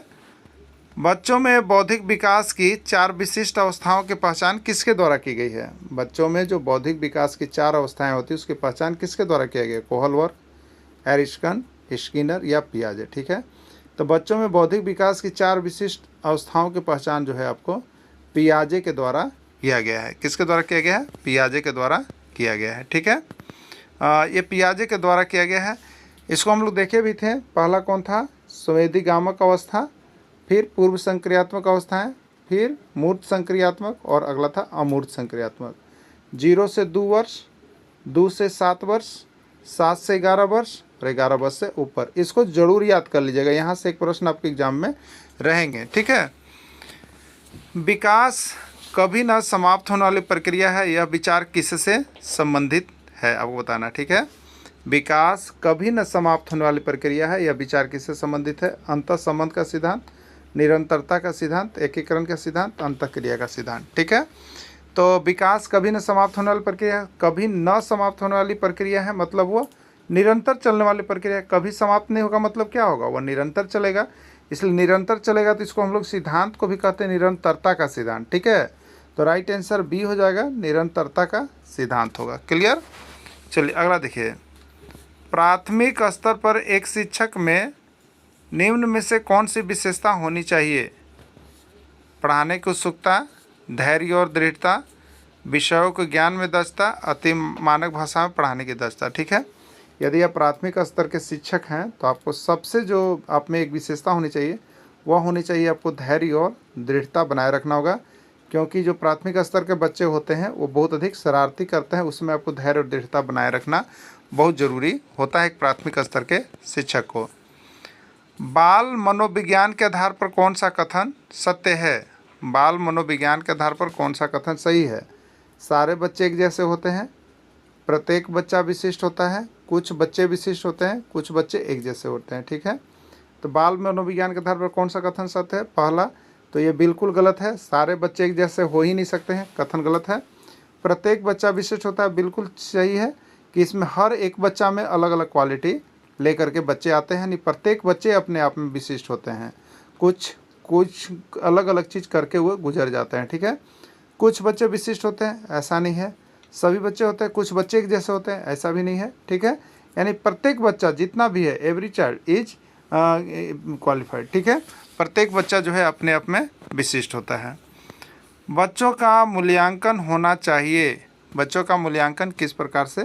बच्चों में बौद्धिक विकास की 4 विशिष्ट अवस्थाओं की पहचान किसके द्वारा की गई है? बच्चों में जो बौद्धिक विकास की 4 अवस्थाएं होती है उसकी पहचान किसके द्वारा किया गया? कोहलवर्ग, एरिस्टन, स्किनर या पियाजे? ठीक है, तो बच्चों में बौद्धिक विकास की 4 विशिष्ट अवस्थाओं की पहचान जो है आपको पियाजे के द्वारा किया गया है। किसके द्वारा किया गया है? पियाजे के द्वारा किया गया है। ठीक है, ये पियाजे के द्वारा किया गया है। इसको हम लोग देखे भी थे। पहला कौन था? संवेदीगामक अवस्था, फिर पूर्व संक्रियात्मक अवस्थाएं, फिर मूर्त संक्रियात्मक और अगला था अमूर्त संक्रियात्मक। 0 से 2 वर्ष, 2 से 7 वर्ष, 7 से 11 वर्ष और 11 वर्ष से ऊपर। इसको जरूर याद कर लीजिएगा, यहाँ से एक प्रश्न आपके एग्जाम में रहेंगे। ठीक है, विकास कभी न समाप्त होने वाली प्रक्रिया है, यह विचार किससे संबंधित है, आपको बताना। ठीक है, विकास कभी न समाप्त होने वाली प्रक्रिया है, यह विचार किससे संबंधित है? अंतःसंबंध का सिद्धांत, निरंतरता का सिद्धांत, एकीकरण का सिद्धांत, अंतःक्रिया का सिद्धांत। ठीक है, तो विकास कभी न समाप्त होने वाली प्रक्रिया, कभी न समाप्त होने वाली प्रक्रिया है मतलब वो निरंतर चलने वाली प्रक्रिया है। कभी समाप्त नहीं होगा मतलब क्या होगा? वो निरंतर चलेगा। इसलिए निरंतर चलेगा तो इसको हम लोग सिद्धांत को भी कहते हैं निरंतरता का सिद्धांत। ठीक है, तो राइट आंसर बी हो जाएगा, निरंतरता का सिद्धांत होगा। क्लियर? चलिए अगला देखिए, प्राथमिक स्तर पर एक शिक्षक में निम्न में से कौन सी विशेषता होनी चाहिए? पढ़ाने की उत्सुकता, धैर्य और दृढ़ता, विषयों को ज्ञान में दक्षता, अति मानक भाषा में पढ़ाने की दक्षता। ठीक है, यदि आप प्राथमिक स्तर के शिक्षक हैं तो आपको सबसे जो आप में एक विशेषता होनी चाहिए वह होनी चाहिए आपको धैर्य और दृढ़ता बनाए रखना होगा, क्योंकि जो प्राथमिक स्तर के बच्चे होते हैं वो बहुत अधिक शरारती करते हैं, उसमें आपको धैर्य और दृढ़ता बनाए रखना बहुत ज़रूरी होता है एक प्राथमिक स्तर के शिक्षक को। बाल मनोविज्ञान के आधार पर कौन सा कथन सत्य है? बाल मनोविज्ञान के आधार पर कौन सा कथन सही है? सारे बच्चे एक जैसे होते हैं, प्रत्येक बच्चा विशिष्ट होता है, कुछ बच्चे विशिष्ट होते हैं, कुछ बच्चे एक जैसे होते हैं। ठीक है, तो बाल मनोविज्ञान के आधार पर कौन सा कथन सत्य है? पहला तो ये बिल्कुल गलत है, सारे बच्चे एक जैसे हो ही नहीं सकते हैं, कथन गलत है। प्रत्येक बच्चा विशिष्ट होता है, बिल्कुल सही है कि इसमें हर एक बच्चा में अलग अलग क्वालिटी लेकर के बच्चे आते हैं, नहीं प्रत्येक बच्चे अपने आप में विशिष्ट होते हैं, कुछ अलग अलग चीज़ करके वो गुजर जाते हैं। ठीक है, कुछ बच्चे विशिष्ट होते हैं, ऐसा नहीं है सभी बच्चे होते हैं, कुछ बच्चे एक जैसे होते हैं, ऐसा भी नहीं है। ठीक है, यानी प्रत्येक बच्चा जितना भी है, एवरी चाइल्ड इज क्वालिफाइड। ठीक है, प्रत्येक बच्चा जो है अपने आप में विशिष्ट होता है। बच्चों का मूल्यांकन होना चाहिए, बच्चों का मूल्यांकन किस प्रकार से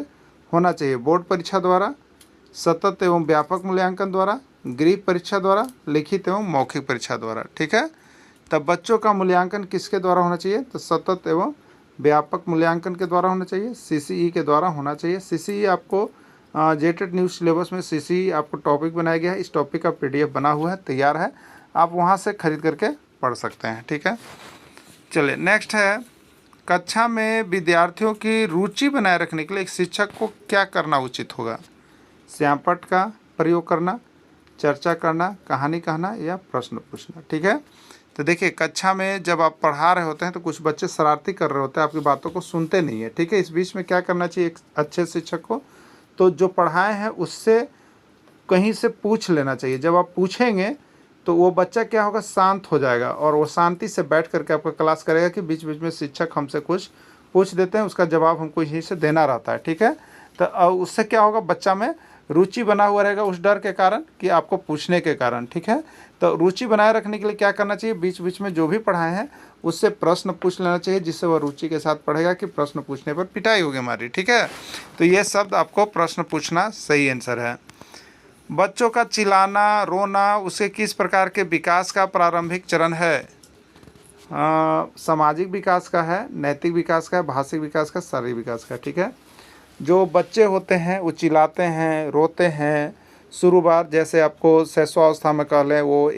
होना चाहिए? बोर्ड परीक्षा द्वारा, सतत एवं व्यापक मूल्यांकन द्वारा, गृह परीक्षा द्वारा, लिखित एवं मौखिक परीक्षा द्वारा। ठीक है, तब बच्चों का मूल्यांकन किसके द्वारा होना चाहिए? तो सतत एवं व्यापक मूल्यांकन के द्वारा होना चाहिए, सीसीई के द्वारा होना चाहिए। सीसीई आपको जेटेट न्यूज़ सिलेबस में सीसीई आपको टॉपिक बनाया गया है, इस टॉपिक का पीडीएफ बना हुआ है, तैयार है, आप वहां से खरीद करके पढ़ सकते हैं। ठीक है, चलिए नेक्स्ट है, कक्षा में विद्यार्थियों की रुचि बनाए रखने के लिए एक शिक्षक को क्या करना उचित होगा? श्यामपट्ट का प्रयोग करना, चर्चा करना, कहानी कहना या प्रश्न पूछना। ठीक है, तो देखिए कक्षा में जब आप पढ़ा रहे होते हैं तो कुछ बच्चे शरारती कर रहे होते हैं, आपकी बातों को सुनते नहीं है। ठीक है, इस बीच में क्या करना चाहिए एक अच्छे शिक्षक को? तो जो पढ़ाए हैं उससे कहीं से पूछ लेना चाहिए। जब आप पूछेंगे तो वो बच्चा क्या होगा, शांत हो जाएगा और वो शांति से बैठ करके आपका क्लास करेगा कि बीच बीच में शिक्षक हमसे कुछ पूछ देते हैं, उसका जवाब हमको यहीं से देना रहता है। ठीक है, तो उससे क्या होगा, बच्चा में रुचि बना हुआ रहेगा उस डर के कारण कि आपको पूछने के कारण। ठीक है, तो रुचि बनाए रखने के लिए क्या करना चाहिए? बीच बीच में जो भी पढ़ाए हैं उससे प्रश्न पूछ लेना चाहिए, जिससे वह रुचि के साथ पढ़ेगा कि प्रश्न पूछने पर पिटाई होगी हमारी। ठीक है, तो ये शब्द आपको प्रश्न पूछना सही आंसर है। बच्चों का चिल्लाना रोना उसके किस प्रकार के विकास का प्रारंभिक चरण है? सामाजिक विकास का है, नैतिक विकास का है, भाषिक विकास का, शारीरिक विकास का। ठीक है, जो बच्चे होते हैं वो चिल्लाते हैं, रोते हैं, शुरू बार जैसे आपको शैशवावस्था में कह लें, वो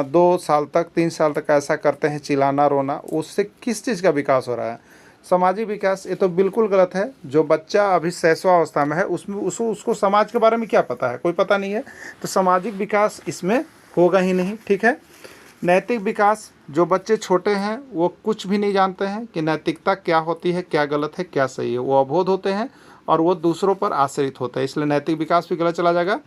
2 साल तक 3 साल तक ऐसा करते हैं चिल्लाना रोना, उससे किस चीज़ का विकास हो रहा है? सामाजिक विकास। ये तो बिल्कुल गलत है। जो बच्चा अभी शैशवावस्था में है उसमें उसको समाज के बारे में क्या पता है? कोई पता नहीं है, तो सामाजिक विकास इसमें होगा ही नहीं। ठीक है, नैतिक विकास, जो बच्चे छोटे हैं वो कुछ भी नहीं जानते हैं कि नैतिकता क्या होती है, क्या गलत है, क्या सही है, वो अबोध होते हैं और वो दूसरों पर आश्रित होते हैं, इसलिए नैतिक विकास भी गलत चला जाएगा।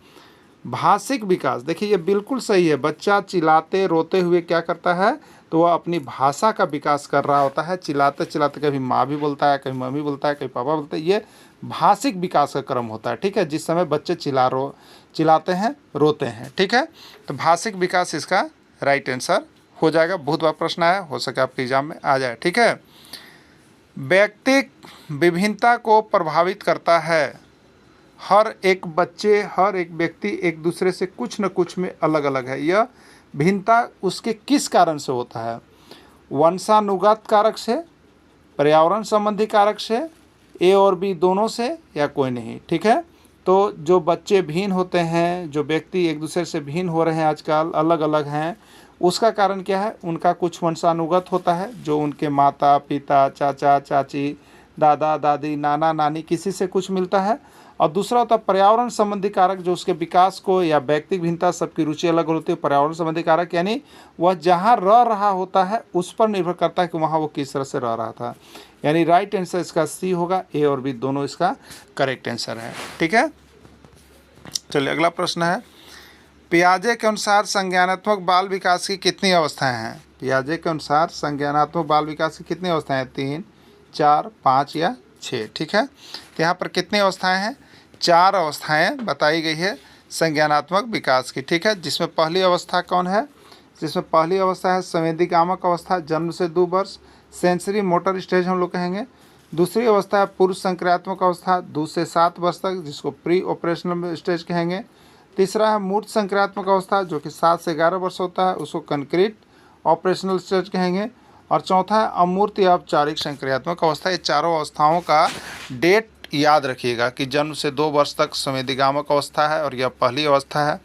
भाषिक विकास, देखिए ये बिल्कुल सही है। बच्चा चिल्लाते रोते हुए क्या करता है, तो वह अपनी भाषा का विकास कर रहा होता है। चिल्लाते चिल्लाते कभी माँ भी बोलता है, कभी मम्मी बोलता है, कभी पापा बोलते हैं, ये भाषिक विकास का क्रम होता है। ठीक है, जिस समय बच्चे चिल्लाते हैं रोते हैं। ठीक है, तो भाषिक विकास इसका राइट आंसर हो जाएगा। बहुत बार प्रश्न आया, हो सके आपके एग्जाम में आ जाए। ठीक है, व्यक्तिक विभिन्नता को प्रभावित करता है। हर एक बच्चे, हर एक व्यक्ति एक दूसरे से कुछ न कुछ में अलग अलग है। यह भिन्नता उसके किस कारण से होता है? वंशानुगत कारक से, पर्यावरण संबंधी कारक से, ए और बी दोनों से, या कोई नहीं। ठीक है, तो जो बच्चे भिन्न होते हैं, जो व्यक्ति एक दूसरे से भिन्न हो रहे हैं आजकल, अलग अलग हैं, उसका कारण क्या है? उनका कुछ वंशानुगत होता है, जो उनके माता पिता, चाचा चाची, दादा दादी, नाना नानी, किसी से कुछ मिलता है। और दूसरा होता है पर्यावरण संबंधी कारक, जो उसके विकास को या व्यक्तिगत भिन्नता, सबकी रुचि अलग होती है। पर्यावरण संबंधी कारक यानी वह जहाँ रह रहा होता है उस पर निर्भर करता है कि वहाँ वो किस तरह से रह रहा था। यानी राइट आंसर इसका सी होगा, ए और बी दोनों इसका करेक्ट आंसर है। ठीक है, चलिए अगला प्रश्न है, पियाजे के अनुसार संज्ञानात्मक बाल विकास की कितनी अवस्थाएं हैं? पियाजे के अनुसार संज्ञानात्मक बाल विकास की कितनी अवस्थाएं हैं? 3, 4, 5 या 6। ठीक है, तो यहाँ पर कितनी अवस्थाएं हैं? 4 अवस्थाएं बताई गई है संज्ञानात्मक विकास की। ठीक है, जिसमें पहली अवस्था कौन है? जिसमें पहली अवस्था है संवेदीकामक अवस्था, जन्म से 2 वर्ष, सेंसरी मोटर स्टेज हम लोग कहेंगे। दूसरी अवस्था है पूर्व संक्रियात्मक अवस्था, 2 से 7 वर्ष तक, जिसको प्री ऑपरेशनल स्टेज कहेंगे। तीसरा है मूर्त संक्रियात्मक अवस्था, जो कि 7 से 11 वर्ष होता है, उसको कंक्रीट ऑपरेशनल स्टेज कहेंगे। और चौथा है अमूर्त या औपचारिक संक्रियात्मक अवस्था। ये चारों अवस्थाओं का डेट याद रखिएगा कि जन्म से 2 वर्ष तक संवेदीगामक अवस्था है और यह पहली अवस्था है।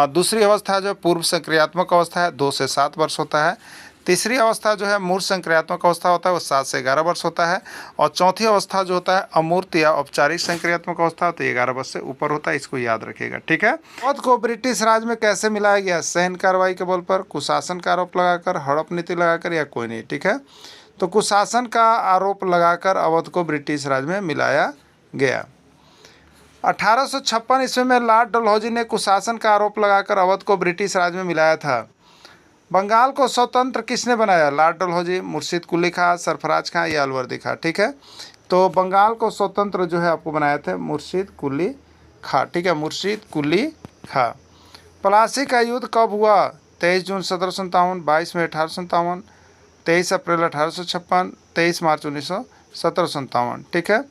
दूसरी अवस्था जो पूर्व संक्रियात्मक अवस्था है, 2 से 7 वर्ष होता है। तीसरी अवस्था जो है मूर्त संक्रियात्मक अवस्था होता है, वो 7 से 11 वर्ष होता है। और चौथी अवस्था जो होता है अमूर्त या औपचारिक संक्रियात्मक अवस्था, तो 11 वर्ष से ऊपर होता है, इसको याद रखिएगा। ठीक है, अवध को ब्रिटिश राज में कैसे मिलाया गया? सैन्य कार्रवाई के बल पर, कुशासन का आरोप लगाकर, हड़प नीति लगाकर, या कोई नहीं। ठीक है, तो कुशासन का आरोप लगाकर अवध को ब्रिटिश राज में मिलाया गया। 1856 ईस्वी में लॉर्ड डलहौजी ने कुशासन का आरोप लगाकर अवध को ब्रिटिश राज में मिलाया था। बंगाल को स्वतंत्र किसने बनाया? लॉर्ड डलहौजी, मुर्शिद कुली खां, सरफराज खां या अलवर्दी खां। ठीक है, तो बंगाल को स्वतंत्र जो है आपको बनाए थे मुर्शिद कुली खां। ठीक है, मुर्शिद कुली खां। प्लासी का युद्ध कब हुआ? 23 जून 1757, 22 मई 1857, 23 अप्रैल 1856, 23 मार्च 1757। ठीक है,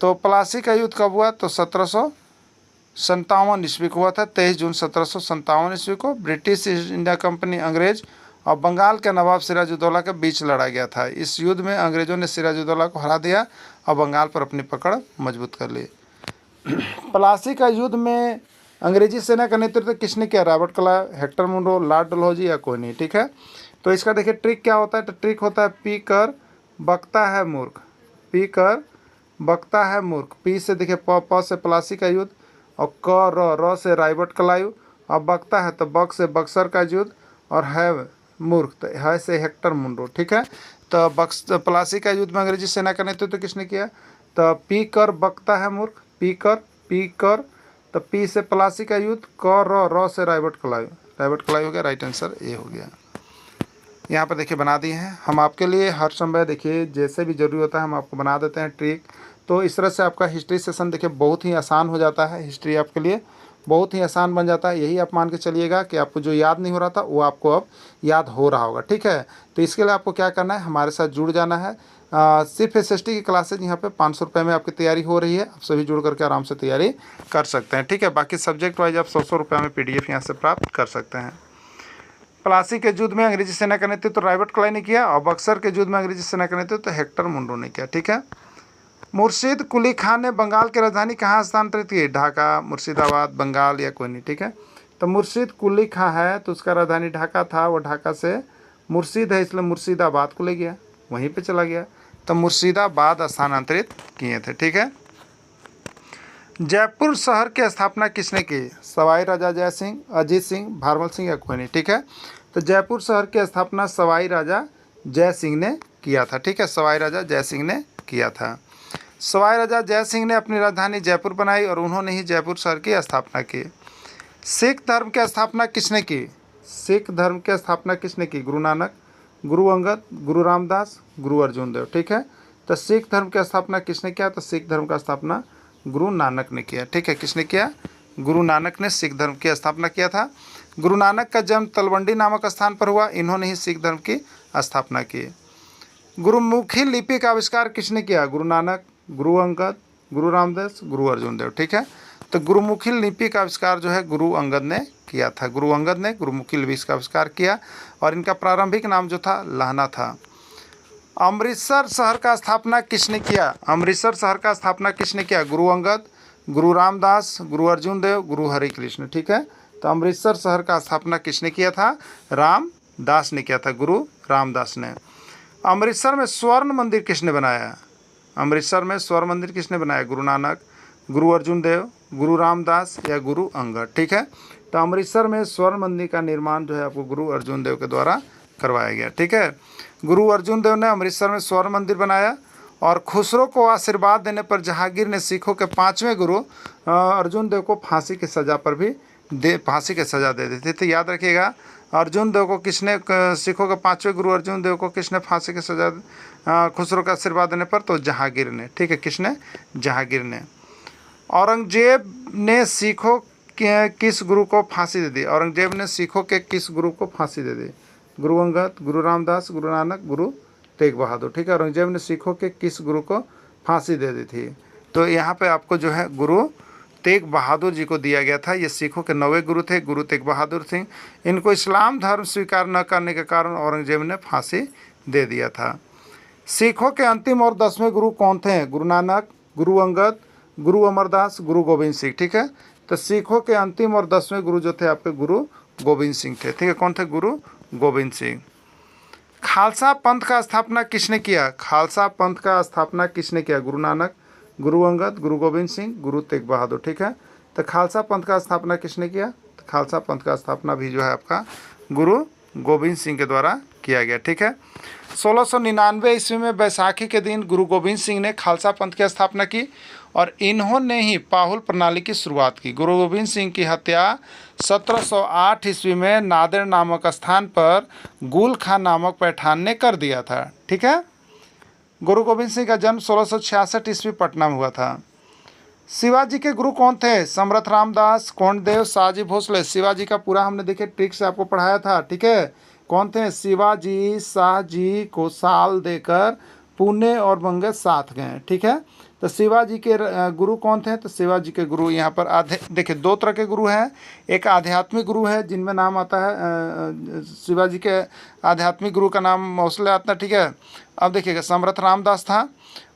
तो प्लासी का युद्ध कब हुआ? तो 1757 ईस्वी को हुआ था। 23 जून 1757 ईस्वी को ब्रिटिश ईस्ट इंडिया कंपनी, अंग्रेज और बंगाल के नवाब सिराजुद्दौला के बीच लड़ा गया था। इस युद्ध में अंग्रेजों ने सिराजुद्दौला को हरा दिया और बंगाल पर अपनी पकड़ मजबूत कर ली। प्लासी का युद्ध में अंग्रेजी सेना का नेतृत्व किसने किया? Robert Clive, Hector Munro, Lord Dalhousie या कोई नहीं। ठीक है, तो इसका देखिए ट्रिक क्या होता है? तो ट्रिक होता है पी कर बकता है मूर्ख, पी कर बकता है मूर्ख। पी से देखिए प से प्लासी का युद्ध, और क र से रॉबर्ट क्लाइव, और बकता है तो बक से बक्सर का युद्ध, और है मूर्ख तो है से हेक्टर मुनरो। ठीक है, तो प्लासी का युद्ध में अंग्रेजी सेना का नेतृत्व किसने किया? तो पी कर बकता है मूर्ख, पी कर, तो पी से प्लासी का युद्ध, क र से रॉबर्ट क्लाइव, रॉबर्ट क्लाइव हो गया, राइट आंसर ए हो गया। यहाँ पर देखिए बना दिए हैं हम आपके लिए। हर समय देखिए जैसे भी जरूरी होता है हम आपको बना देते हैं ट्रिक। तो इस तरह से आपका हिस्ट्री सेशन देखिए बहुत ही आसान हो जाता है, हिस्ट्री आपके लिए बहुत ही आसान बन जाता है। यही आप मान के चलिएगा कि आपको जो याद नहीं हो रहा था वो आपको अब याद हो रहा होगा। ठीक है, तो इसके लिए आपको क्या करना है? हमारे साथ जुड़ जाना है। सिर्फ SST की क्लासेज यहाँ पे 500 रुपये में आपकी तैयारी हो रही है। आप सभी जुड़ करके आराम से तैयारी कर सकते हैं। ठीक है, बाकी सब्जेक्ट वाइज आप 100 रुपये में PDF यहाँ से प्राप्त कर सकते हैं। प्लासी के युद्ध में अंग्रेजी सेना का नेतृत्व रॉबर्ट क्लाइव ने किया, और बक्सर के युद्ध में अंग्रेजी सेना का नेतृत्व हेक्टर मुनरो ने किया। ठीक है, मुर्शिद कुली खान ने बंगाल की राजधानी कहाँ स्थानांतरित की? ढाका, मुर्शिदाबाद, बंगाल या कोई नहीं। ठीक है, तो मुर्शिद कुली खां है तो उसका राजधानी ढाका था, वो ढाका से मुर्शिद है इसलिए मुर्शिदाबाद को ले गया, वहीं पे चला गया, तो मुर्शिदाबाद स्थानांतरित किए थे। ठीक है, जयपुर शहर की स्थापना किसने की? सवाई राजा जय सिंह, अजीत सिंह, भारमल सिंह या कोई नहीं। ठीक है, तो जयपुर शहर की स्थापना सवाई राजा जय सिंह ने किया था। ठीक है, सवाई राजा जय सिंह ने किया था। सवाई राजा जय सिंह ने अपनी राजधानी जयपुर बनाई और उन्होंने ही जयपुर शहर की स्थापना की। सिख धर्म की स्थापना किसने की? सिख धर्म की स्थापना किसने की? गुरु नानक, गुरु अंगद, गुरु रामदास, गुरु अर्जुन देव। ठीक है, तो सिख धर्म की स्थापना किसने किया? तो सिख धर्म का स्थापना गुरु नानक ने किया। ठीक है, किसने किया? गुरु नानक ने सिख धर्म की स्थापना किया था। गुरु नानक का जन्म तलवंडी नामक स्थान पर हुआ, इन्होंने ही सिख धर्म की स्थापना की। गुरुमुखी लिपि का आविष्कार किसने किया? गुरु नानक, गुरु अंगद, गुरु रामदास, गुरु अर्जुन देव। ठीक है, तो गुरुमुखी लिपि का आविष्कार जो है गुरु अंगद ने किया था। गुरु अंगद ने गुरुमुखी लिपि का आविष्कार किया और इनका प्रारंभिक नाम जो था लाहना था। अमृतसर शहर का स्थापना किसने किया? अमृतसर शहर का स्थापना किसने किया? गुरु अंगद, गुरु रामदास, गुरु अर्जुन देव, गुरु हरि कृष्ण। ठीक है, तो अमृतसर शहर का स्थापना किसने किया था? रामदास ने किया था, गुरु रामदास ने। अमृतसर में स्वर्ण मंदिर किसने बनाया? अमृतसर में स्वर्ण मंदिर किसने बनाया? गुरु नानक, गुरु अर्जुन देव, गुरु रामदास या गुरु अंगद। ठीक है, तो अमृतसर में स्वर्ण मंदिर का निर्माण जो है आपको गुरु अर्जुन देव के द्वारा करवाया गया। ठीक है, गुरु अर्जुन देव ने अमृतसर में स्वर्ण मंदिर बनाया और खुसरो को आशीर्वाद देने पर जहांगीर ने सिखों के 5वें गुरु अर्जुन देव को फांसी की सज़ा दे दी थी। तो याद रखिएगा, अर्जुन देव को किसने, सिखों के 5वें गुरु अर्जुन देव को किसने फांसी की सज़ा, खुसरो का आशीर्वाद देने पर? तो जहांगीर ने। ठीक है, किसने? जहांगीर ने। औरंगजेब ने सिखों के किस गुरु को फांसी दे दी? औरंगजेब ने सिखों के किस गुरु को फांसी दे दी? गुरु अंगद, गुरु रामदास, गुरु नानक, गुरु तेग बहादुर। ठीक है, औरंगजेब ने सिखों के किस गुरु को फांसी दे दी थी? तो यहाँ पे आपको जो है गुरु तेग बहादुर जी को दिया गया था। ये सिखों के 9वें गुरु थे, गुरु तेग बहादुर सिंह। इनको इस्लाम धर्म स्वीकार न करने के कारण औरंगजेब ने फांसी दे दिया था। सिखों के अंतिम और 10वें गुरु कौन थे? गुरु नानक, गुरु अंगद, गुरु अमरदास, गुरु गोविंद सिंह। ठीक है, तो सिखों के अंतिम और 10वें गुरु जो थे आपके गुरु गोविंद सिंह थे। ठीक है, कौन थे? गुरु गोविंद सिंह। खालसा पंथ का स्थापना किसने किया? खालसा पंथ का स्थापना किसने किया? गुरु नानक, गुरु अंगद, गुरु गोविंद सिंह, गुरु तेग बहादुर। ठीक है, तो खालसा पंथ का स्थापना किसने किया? तो खालसा पंथ का स्थापना भी जो है आपका गुरु गोविंद सिंह के द्वारा किया गया। ठीक है, 1699 ईस्वी में बैसाखी के दिन गुरु गोविंद सिंह ने खालसा पंथ की स्थापना की और इन्होंने ही पाहुल प्रणाली की शुरुआत की। गुरु गोविंद सिंह की हत्या 1708 ईस्वी में नादेड़ नामक स्थान पर गुल खां नामक पठान ने कर दिया था। ठीक है, गुरु गोविंद सिंह का जन्म 1666 ईस्वी पटना में हुआ था। शिवाजी के गुरु कौन थे? समर्थ रामदास, कोंडदेव, शाहजी भोसले। शिवाजी का पूरा हमने देखिए ट्रिक से आपको पढ़ाया था। ठीक है, कौन थे? शिवाजी शाहजी को साल देकर पुणे और बंगाल साथ गए। ठीक है, तो शिवाजी के गुरु कौन थे? तो शिवाजी के गुरु यहाँ पर देखिए 2 तरह के गुरु हैं। एक आध्यात्मिक गुरु है जिनमें नाम आता है, शिवाजी के आध्यात्मिक गुरु का नाम मौसले आता है। ठीक है, अब देखिएगा समर्थ रामदास था।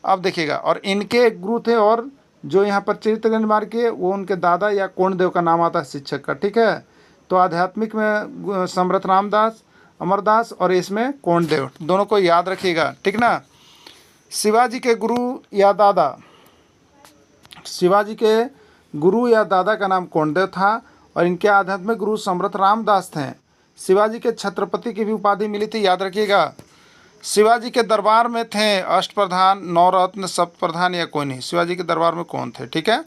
अब देखिएगा, और इनके एक गुरु थे और जो यहाँ पर चरित्र निर्माण किए वो उनके दादा या कोंडदेव का नाम आता है शिक्षक का। ठीक है, तो आध्यात्मिक में समर्थ रामदास, अमरदास और इसमें कोंडदेव, दोनों को याद रखिएगा। ठीक ना, शिवाजी के गुरु या दादा, शिवाजी के गुरु या दादा का नाम कोंडदेव था और इनके आध्यात्मिक गुरु समर्थ रामदास थे। शिवाजी के छत्रपति की भी उपाधि मिली थी, याद रखिएगा। शिवाजी के दरबार में थे अष्टप्रधान, नवरत्न, सप्तप्रधान या कोई नहीं? शिवाजी के दरबार में कौन थे? ठीक है,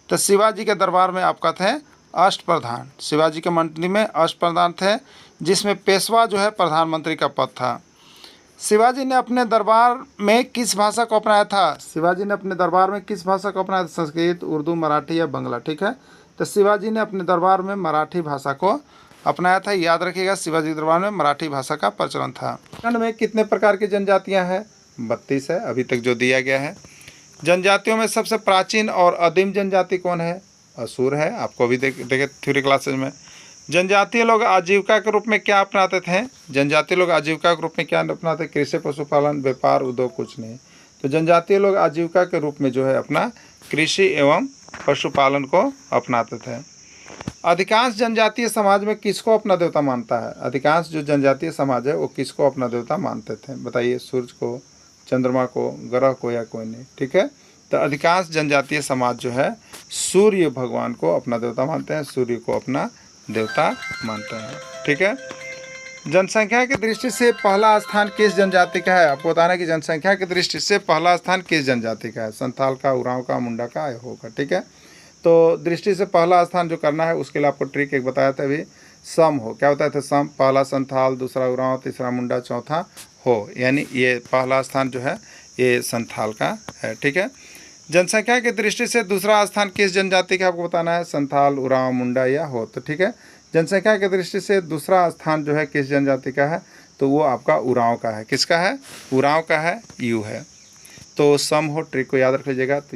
तो शिवाजी के दरबार में आपका थे अष्टप्रधान। शिवाजी के मंडली में अष्टप्रधान थे जिसमें पेशवा जो है प्रधानमंत्री का पद था। शिवाजी ने अपने दरबार में किस भाषा को अपनाया था? शिवाजी ने अपने दरबार में किस भाषा को अपनाया था? संस्कृत, उर्दू, मराठी या बंगला। ठीक है, तो शिवाजी ने अपने दरबार में मराठी भाषा को अपनाया था। याद रखिएगा, शिवाजी के दरबार में मराठी भाषा का प्रचलन था। उत्तराखंड में कितने प्रकार की जनजातियां हैं? 32 है अभी तक जो दिया गया है। जनजातियों में सबसे प्राचीन और आदिम जनजाति कौन है? असुर है। आपको अभी देखे थ्योरी क्लासेज में। जनजातीय लोग आजीविका के रूप में क्या अपनाते थे? जनजातीय लोग आजीविका के रूप में क्या अपनाते? कृषि, पशुपालन, व्यापार, उद्योग, कुछ नहीं। तो जनजातीय लोग आजीविका के रूप में जो है अपना कृषि एवं पशुपालन को अपनाते थे। अधिकांश जनजातीय समाज में किसको अपना देवता मानता है? अधिकांश जो जनजातीय समाज है वो किसको अपना देवता मानते थे? बताइए, सूर्य को, चंद्रमा को, ग्रह को या कोई नहीं? ठीक है, तो अधिकांश जनजातीय समाज जो है सूर्य भगवान को अपना देवता मानते हैं, सूर्य को अपना देवता मानते हैं। ठीक है, जनसंख्या की दृष्टि से पहला स्थान किस जनजाति का है? आपको बताना है कि जनसंख्या की दृष्टि से पहला स्थान किस जनजाति का है? संथाल का, उरांव का, मुंडा का होगा। ठीक है, तो दृष्टि से पहला स्थान जो करना है उसके लिए आपको ट्रिक एक बताया था अभी, सम हो। क्या बताया था? सम, पहला संथाल, दूसरा उरांव, तीसरा मुंडा, चौथा हो, यानी ये पहला स्थान जो है ये संथाल का है। ठीक है, जनसंख्या की दृष्टि से दूसरा स्थान किस जनजाति का आपको बताना है? संथाल, उरांव, मुंडा या हो। तो ठीक है, जनसंख्या की दृष्टि से दूसरा स्थान जो है किस जनजाति का है? तो वो आपका उरांव का है। किसका है? उरांव का है, यू है। तो सम हो ट्रिक को याद रख लीजिएगा। तो